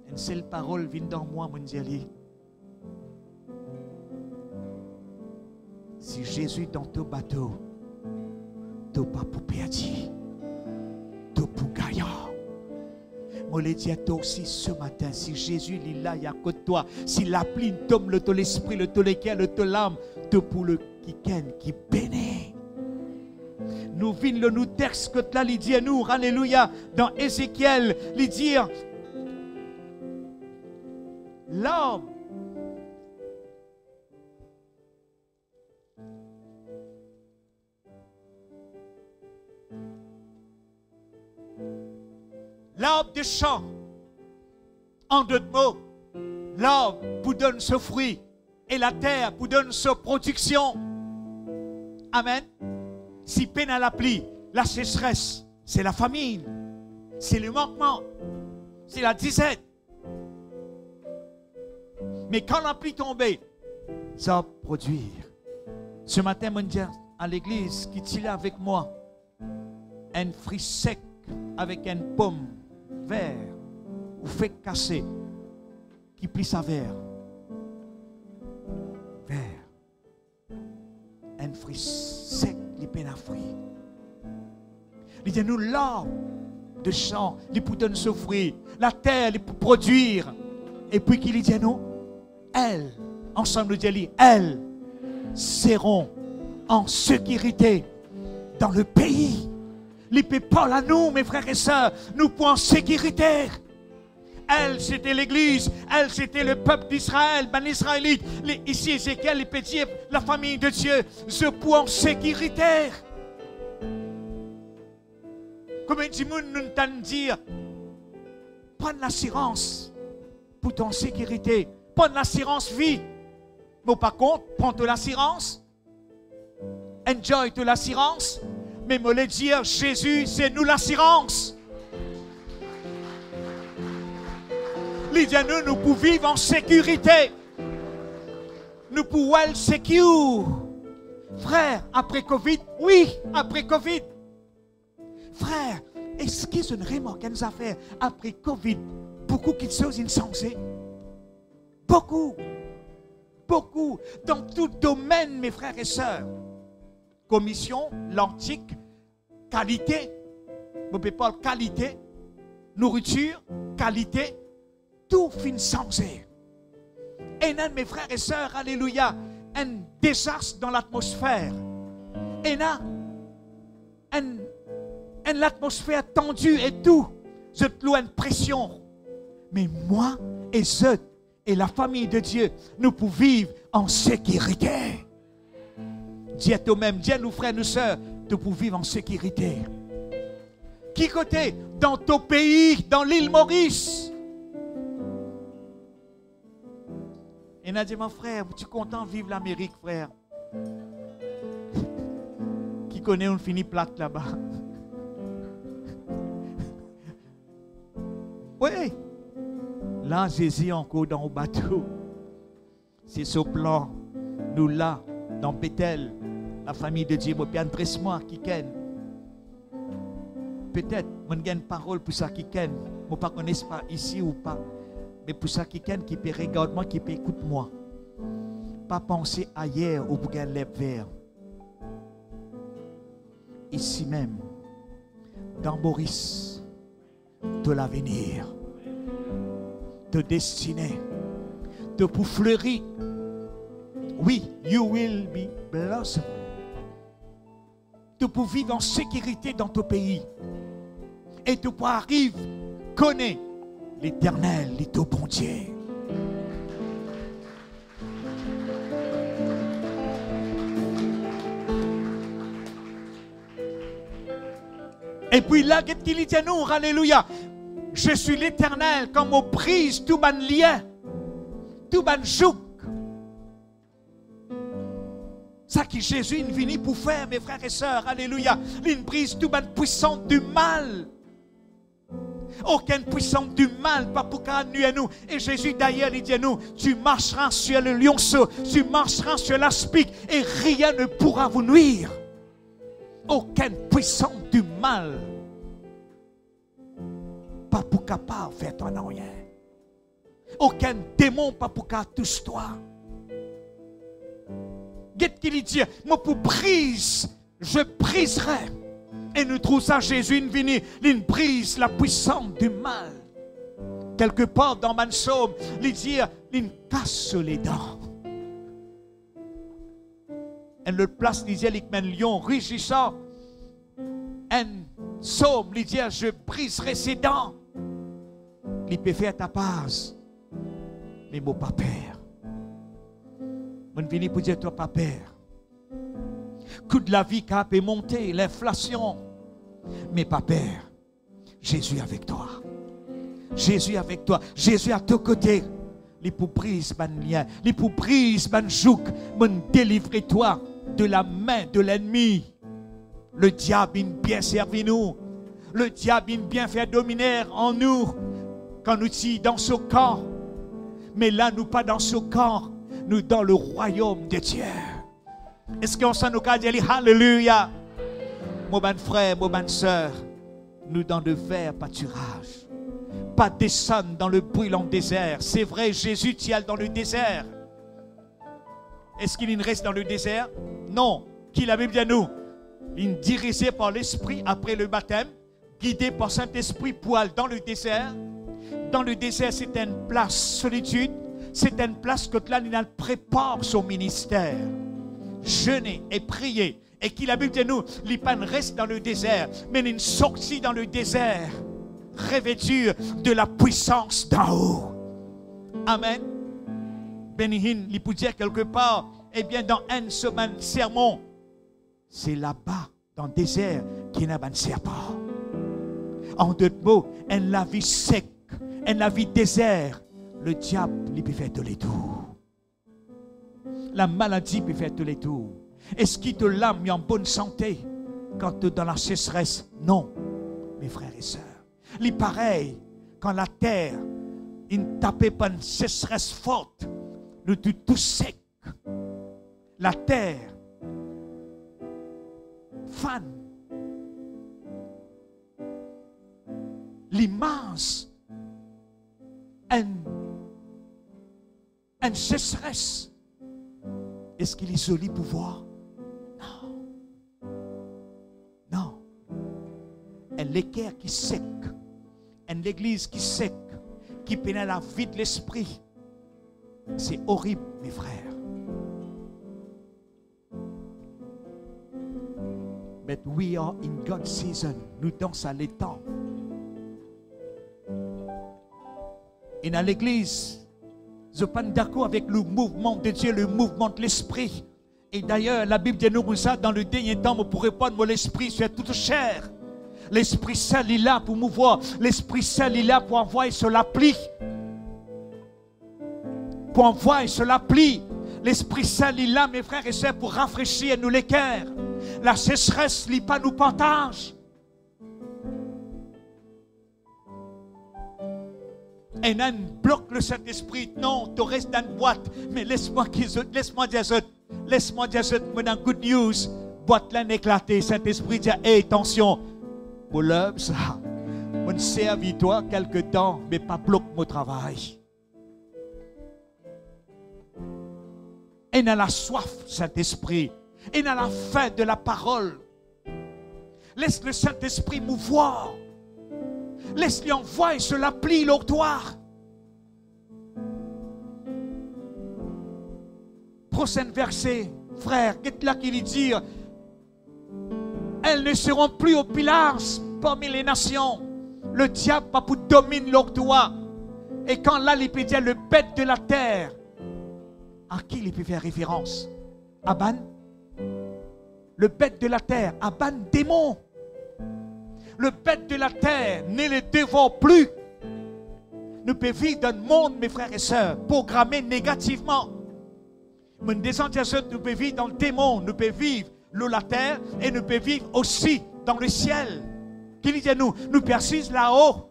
Une seule parole vient dans moi, mon Dieu. Si Jésus dans ton bateau, tu pas pour perdre, tu pour gagner. Moi, je dis à toi aussi ce matin, si Jésus est là, il y a que toi. Si la pluie tombe, le to l'esprit, le to le cœur, le to l'âme, tu pour le qui bénit. Nous vîmes le nous texte que là, il dit à nous, alléluia, dans Ézéchiel, il dit, l'homme l'arbre de champ, en d'autres mots, l'arbre pour donner ce fruit et la terre pour donner sa production. Amen. Si peine à la pluie, la sécheresse, c'est la famine, c'est le manquement, c'est la disette. Mais quand la pluie tombe, ça va produire. Ce matin, mon Dieu, à l'église, qui est là avec moi, un fruit sec avec une pomme vert ou fait casser qui plie sa vert un fruit sec qui peine à fruit. Il dit nous l'arbre de champ il peut donner ce fruit, la terre il peut produire, et puis qu'il dit nous elles ensemble nous dit elles seront en sécurité dans le pays. Les parlent à nous, mes frères et sœurs, nous pour en sécurité. Elle, c'était l'église. Elle, c'était le peuple d'Israël, ben l'Israélite. Ici, Ézéchiel, il peut dire la famille de Dieu, je pour en sécurité. Comme dit nous t'en dire, prends l'assurance pour ton sécurité. Prends l'assurance vie. Mais par contre, prends de l'assurance. Enjoy de l'assurance. Mais me le dire, Jésus, c'est nous l'assurance. Il dit nous pouvons vivre en sécurité. Nous pouvons être secure. Frère, après Covid, oui, après Covid. Frère, est-ce qu'il y a une remarque nous a fait après Covid? Beaucoup de choses insensées. Beaucoup. Beaucoup. Dans tout domaine, mes frères et sœurs. Commission, l'antique, qualité, je ne peux pas qualité, nourriture, qualité, tout fin changé. Et là, mes frères et sœurs, alléluia, un désastre dans l'atmosphère. Et là, l'atmosphère tendue et tout, je te loue une pression. Mais moi et je et la famille de Dieu, nous pouvons vivre en sécurité. Dis à toi-même, dis à nos frères et nos sœurs, de pouvoir vivre en sécurité. Qui côté? Dans ton pays, dans l'île Maurice. Et on a dit, mon frère, tu es content de vivre l'Amérique, frère? Qui connaît une finie plate là-bas? Oui. Là, Jésus encore dans le bateau. C'est ce plan. Nous là, dans Bethel. La famille de Dieu, je presse-moi qui ken. Peut-être, je n'ai une parole pour ça qui ken. Je ne connais pas ici ou pas. Mais pour ça qui ken, qui peut regarder moi, qui peut écouter moi. pas penser ailleurs ou pour gagner les vers. Ici même, dans Maurice, de l'avenir, de destinée, de pour fleurir. Oui, you will be blossom. De pour vivre en sécurité dans ton pays. Et de pour arriver, connaître l'Éternel, les ton bon Dieu. Et puis là, qu'est-ce qu'il dit à nous? Alléluia. Je suis l'Éternel, comme on brise tout ban lien, tout ban jouk. Ça qui Jésus est venu pour faire, mes frères et sœurs. Alléluia. Il brise tout ban puissant du mal. Aucune puissance du mal, pas pour qu'à nuire à nous. Et Jésus d'ailleurs, il dit à nous, tu marcheras sur le lionceau, tu marcheras sur l'aspic, et rien ne pourra vous nuire. Aucune puissance du mal, pas pour capable faire toi en rien. Aucun démon, pas pour qu'à touche toi. Qu'est-ce qu'il dit? Moi pour prise, je briserai. Et nous trouvons ça, Jésus est venu, il brise la puissance du mal. Quelque part dans mon psaume, il dit, il casse les dents. Et l'autre place, il dit, il met un lion rugissant. Un psaume, il dit, je briserai ses dents. Il peut faire ta passe. Mais mon papa, je viens pour dire, toi, papa, coup de la vie qui a pu monter, l'inflation. Mais papa, Jésus est avec toi. Jésus est avec toi. Jésus est à ton côté. Il pour brise ban lien, il pour brise ban jouk, mon délivrer toi de la main de l'ennemi. Le diable il bien servi nous. Le diable il bien fait dominer en nous quand nous sommes dans ce camp. Mais là nous pas dans ce camp, nous dans le royaume de Dieu. Est-ce qu'on s'en nous dit alléluia? Mon bon frère, mon bonne soeur, nous dans de verts pâturages. Pas descendre dans le brûlant désert. C'est vrai, Jésus tient dans le désert. Est-ce qu'il reste dans le désert? Non. Qui la Bible dit à nous? Il est dirigé par l'Esprit après le baptême, guidé par Saint-Esprit pour aller dans le désert. Dans le désert, c'est une place solitude. C'est une place que là, il prépare son ministère. Jeûner et prier. Et qui la Bible dit à nous, l'Ipan reste dans le désert, mais il sortit dans le désert, revêtu de la puissance d'en haut. Amen. Benihin, il peut dire quelque part, eh bien, dans une semaine sermon, c'est là-bas, dans le désert, qu'il n'y a pas de serpent. En d'autres mots, en la vie sec, en la vie désert, le diable, il peut faire tous les tours. La maladie peut faire tous les tours. Est-ce qu'il te l'âme en bonne santé quand tu es dans la sécheresse? Non, mes frères et sœurs. Il pareil, quand la terre, il tapait pas une sécheresse forte, le tout sec. La terre, fan, l'immense, une sécheresse. Est-ce qu'il est joli pour voir? Non. Non. L'équerre qui sec, l'église qui sec, qui pénètre la vie de l'esprit. C'est horrible, mes frères. But we are in God's season. Nous dansons à l'étang. Et dans l'église, je ne suis pas d'accord avec le mouvement de Dieu, le mouvement de l'esprit. Et d'ailleurs, la Bible dit nous ça dans le dernier temps, on pourrait pas de l'esprit sur toute chair. L'Esprit Saint est là pour mouvoir. L'Esprit Saint est là pour envoyer sur l'appli. Pour envoyer sur l'appli. L'Esprit Saint est là, mes frères et sœurs, pour rafraîchir nous les cœurs. La sécheresse n'est pas nous partage. Et non, bloque le Saint-Esprit. Non, tu restes dans une boîte. Mais laisse-moi dire ça. Laisse-moi dire ça. Moi, dans Good News, boîte là éclatée. Saint-Esprit dit, hey, attention. Pour l'homme, ça. On servi toi quelque temps, mais pas bloque mon travail. Et dans la soif, Saint-Esprit. Et dans la faim de la parole. Laisse le Saint-Esprit mouvoir. Laisse-lui envoyer sur l'appli l'autoire. Prochain verset, frère, qu'est-ce là qui lui dit? Elles ne seront plus au pillage parmi les nations. Le diable va pour dominer l'octroi. Et quand là, il peut dire le bête de la terre, à qui il peut faire référence? Aban? Le bête de la terre, Aban démon. Le bête de la terre ne le dévore plus. Nous pouvons vivre dans un monde, mes frères et sœurs, programmé négativement. Mais nous pouvons vivre dans le démon, nous pouvons vivre la terre et nous pouvons vivre aussi dans le ciel. Qu'il dit à nous, nous persistons là-haut.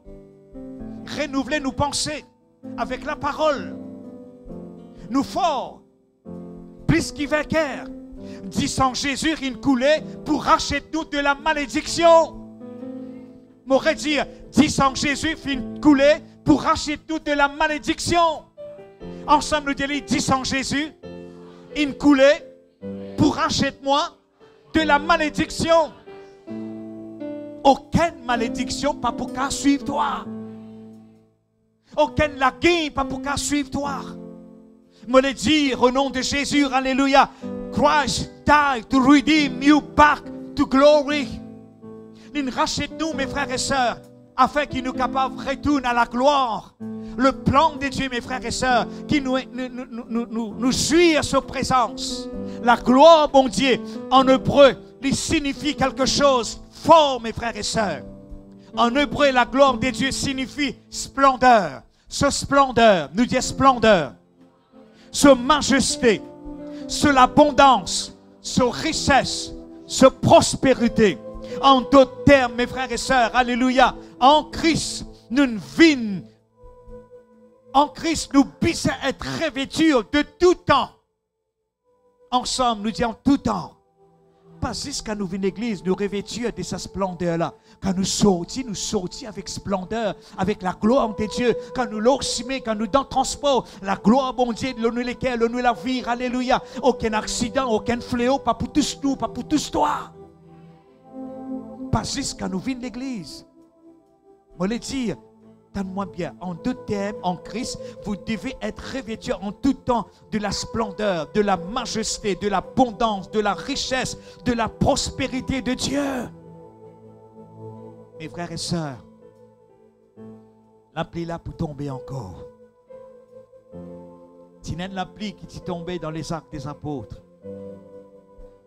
Renouveler nos pensées avec la parole. Nous forts, plus qu'il vainqueur. Dit sans Jésus, il coulait pour racheter nous de la malédiction. M'aurait dit, dit sans Jésus, il coulait pour racheter nous de la malédiction. Ensemble, nous disons, dit sans Jésus, il coulait pour racheter moi de la malédiction. Aucune malédiction pas pour qu'à suivre toi. Aucune laguille pas pour qu'à suivre toi. Me le dire au nom de Jésus, alléluia. Christ died to redeem you back to glory. Il rachète nous, mes frères et sœurs, afin qu'il nous capable de retourner à la gloire. Le plan de Dieu, mes frères et sœurs, qui nous suit à sa présence. La gloire, mon Dieu, en hébreu, il signifie quelque chose fort, mes frères et sœurs. En hébreu, la gloire de Dieu signifie splendeur. Ce splendeur, nous disons splendeur. Ce majesté, ce l'abondance, ce richesse, ce prospérité. En d'autres termes, mes frères et sœurs, alléluia, en Christ, nous vîmes. En Christ, nous puissions être revêtus de tout temps. Ensemble, nous disons tout temps. Pas juste quand nous venons à l'église, nous revêtus de sa splendeur-là. Quand nous sortis avec splendeur, avec la gloire de Dieu. Quand nous l'oxymons, quand nous dans le transport, la gloire, bon Dieu, de nous lesquels, nous la vie, alléluia. Aucun accident, aucun fléau, pas pour tous nous, pas pour tous toi. Pas juste quand nous venons à l'église. Je le dire, donne-moi bien, en deux termes, en Christ, vous devez être revêtus en tout temps de la splendeur, de la majesté, de l'abondance, de la richesse, de la prospérité de Dieu. Mes frères et sœurs, l'appli là pour tomber encore. Tinen l'appli qui t'est tombé dans les actes des apôtres.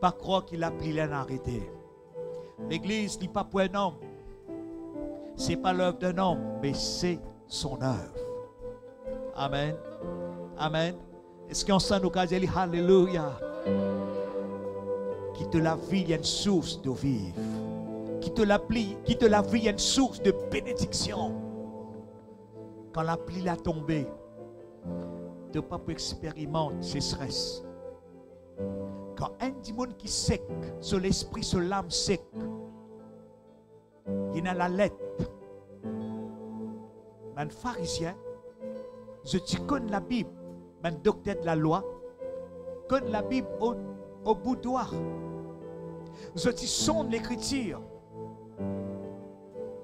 Pas croire qu'il l'appli là arrêté. L'église n'est pas pour un homme. Ce n'est pas l'œuvre d'un homme, mais c'est son œuvre. Amen. Amen. Est-ce qu'on sent nous dire Alléluia? Qui te la vie y a une source de vivre. Qui te la vie y a une source de bénédiction. Quand la pluie a tombé, de ne pas expérimenter ce stress. Quand un démon qui sec, sur l'esprit, sur l'âme sec, il y a la lettre. Un pharisien, je connais la Bible, un docteur de la loi, connais la Bible au boudoir. Je sonde l'écriture.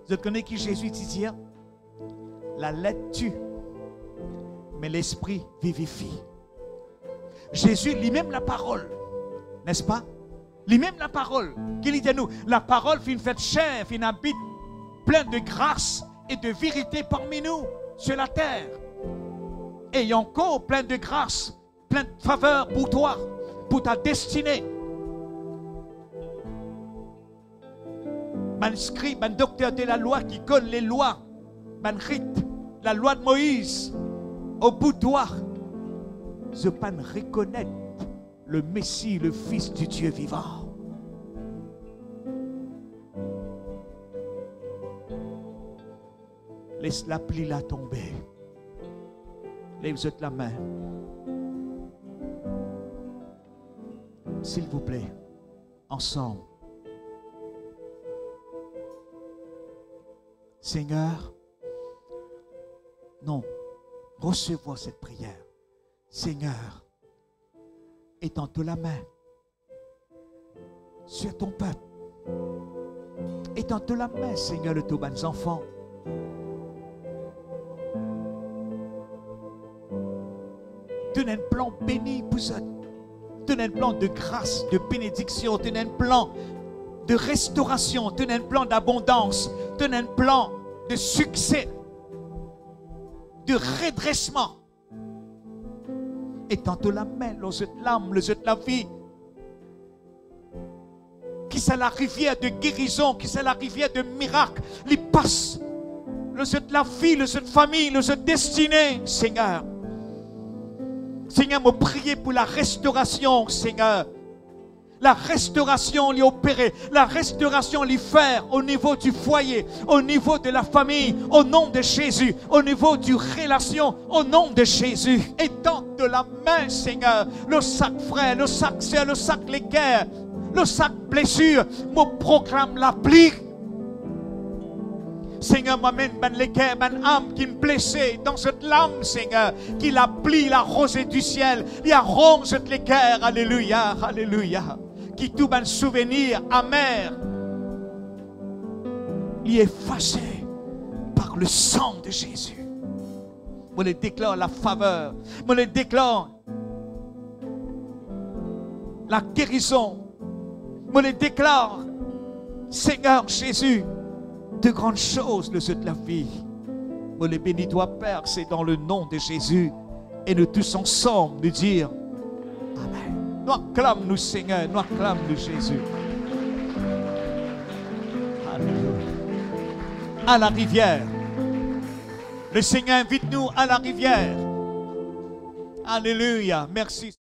Je connais qui Jésus dit, la lettre tue, mais l'esprit vivifie. Jésus lit même la parole, n'est-ce pas? Lit même la parole. Qu'il dit à nous, la parole fait une fête chair, fait une habite plein de grâce et de vérité parmi nous, sur la terre. Et il y a encore plein de grâce, plein de faveur pour toi, pour ta destinée. Man scribe, man docteur de la loi qui connaît les lois, man rite, la loi de Moïse, au boudoir. Je peux reconnaître le Messie, le Fils du Dieu vivant. Laisse la pluie la tomber. Lève-vous la main. S'il vous plaît, ensemble. Seigneur, non, recevoir cette prière. Seigneur, étends-toi la main sur ton peuple. Étends-toi la main, Seigneur, de tous mes enfants. Donne un plan béni pour ça. Donne un plan de grâce, de bénédiction. Donne un plan de restauration. Donne un plan d'abondance. Donne un plan de succès, de redressement. Étends-toi la main, l'âme, la vie. Qui c'est la rivière de guérison, qui c'est la rivière de miracle. Il passe. La vie, la famille, la destinée, Seigneur. Seigneur, me prier pour la restauration, Seigneur. La restauration l'y opérer, la restauration l'y faire au niveau du foyer, au niveau de la famille, au nom de Jésus, au niveau du relation, au nom de Jésus. Étends de la main, Seigneur, le sac frère, le sac sœur, le sac l'équerre, le sac blessure, me proclame la pluie. Seigneur, m'amène l'équerre, mon âme qui me blessée dans cette lame, Seigneur, qui la plie, la rosée du ciel, il arrose cette l'équerre, alléluia, alléluia, qui tout un souvenir amer, il est effacé par le sang de Jésus. Je le déclare la faveur, je le déclare la guérison, je le déclare, Seigneur Jésus, de grandes choses de la vie. Je les bénis toi, Père, c'est dans le nom de Jésus. Et nous tous ensemble nous dire Amen. Nous acclamons-nous, Seigneur, nous acclamons-nous, Jésus. Alléluia. À la rivière. Le Seigneur invite-nous à la rivière. Alléluia. Merci.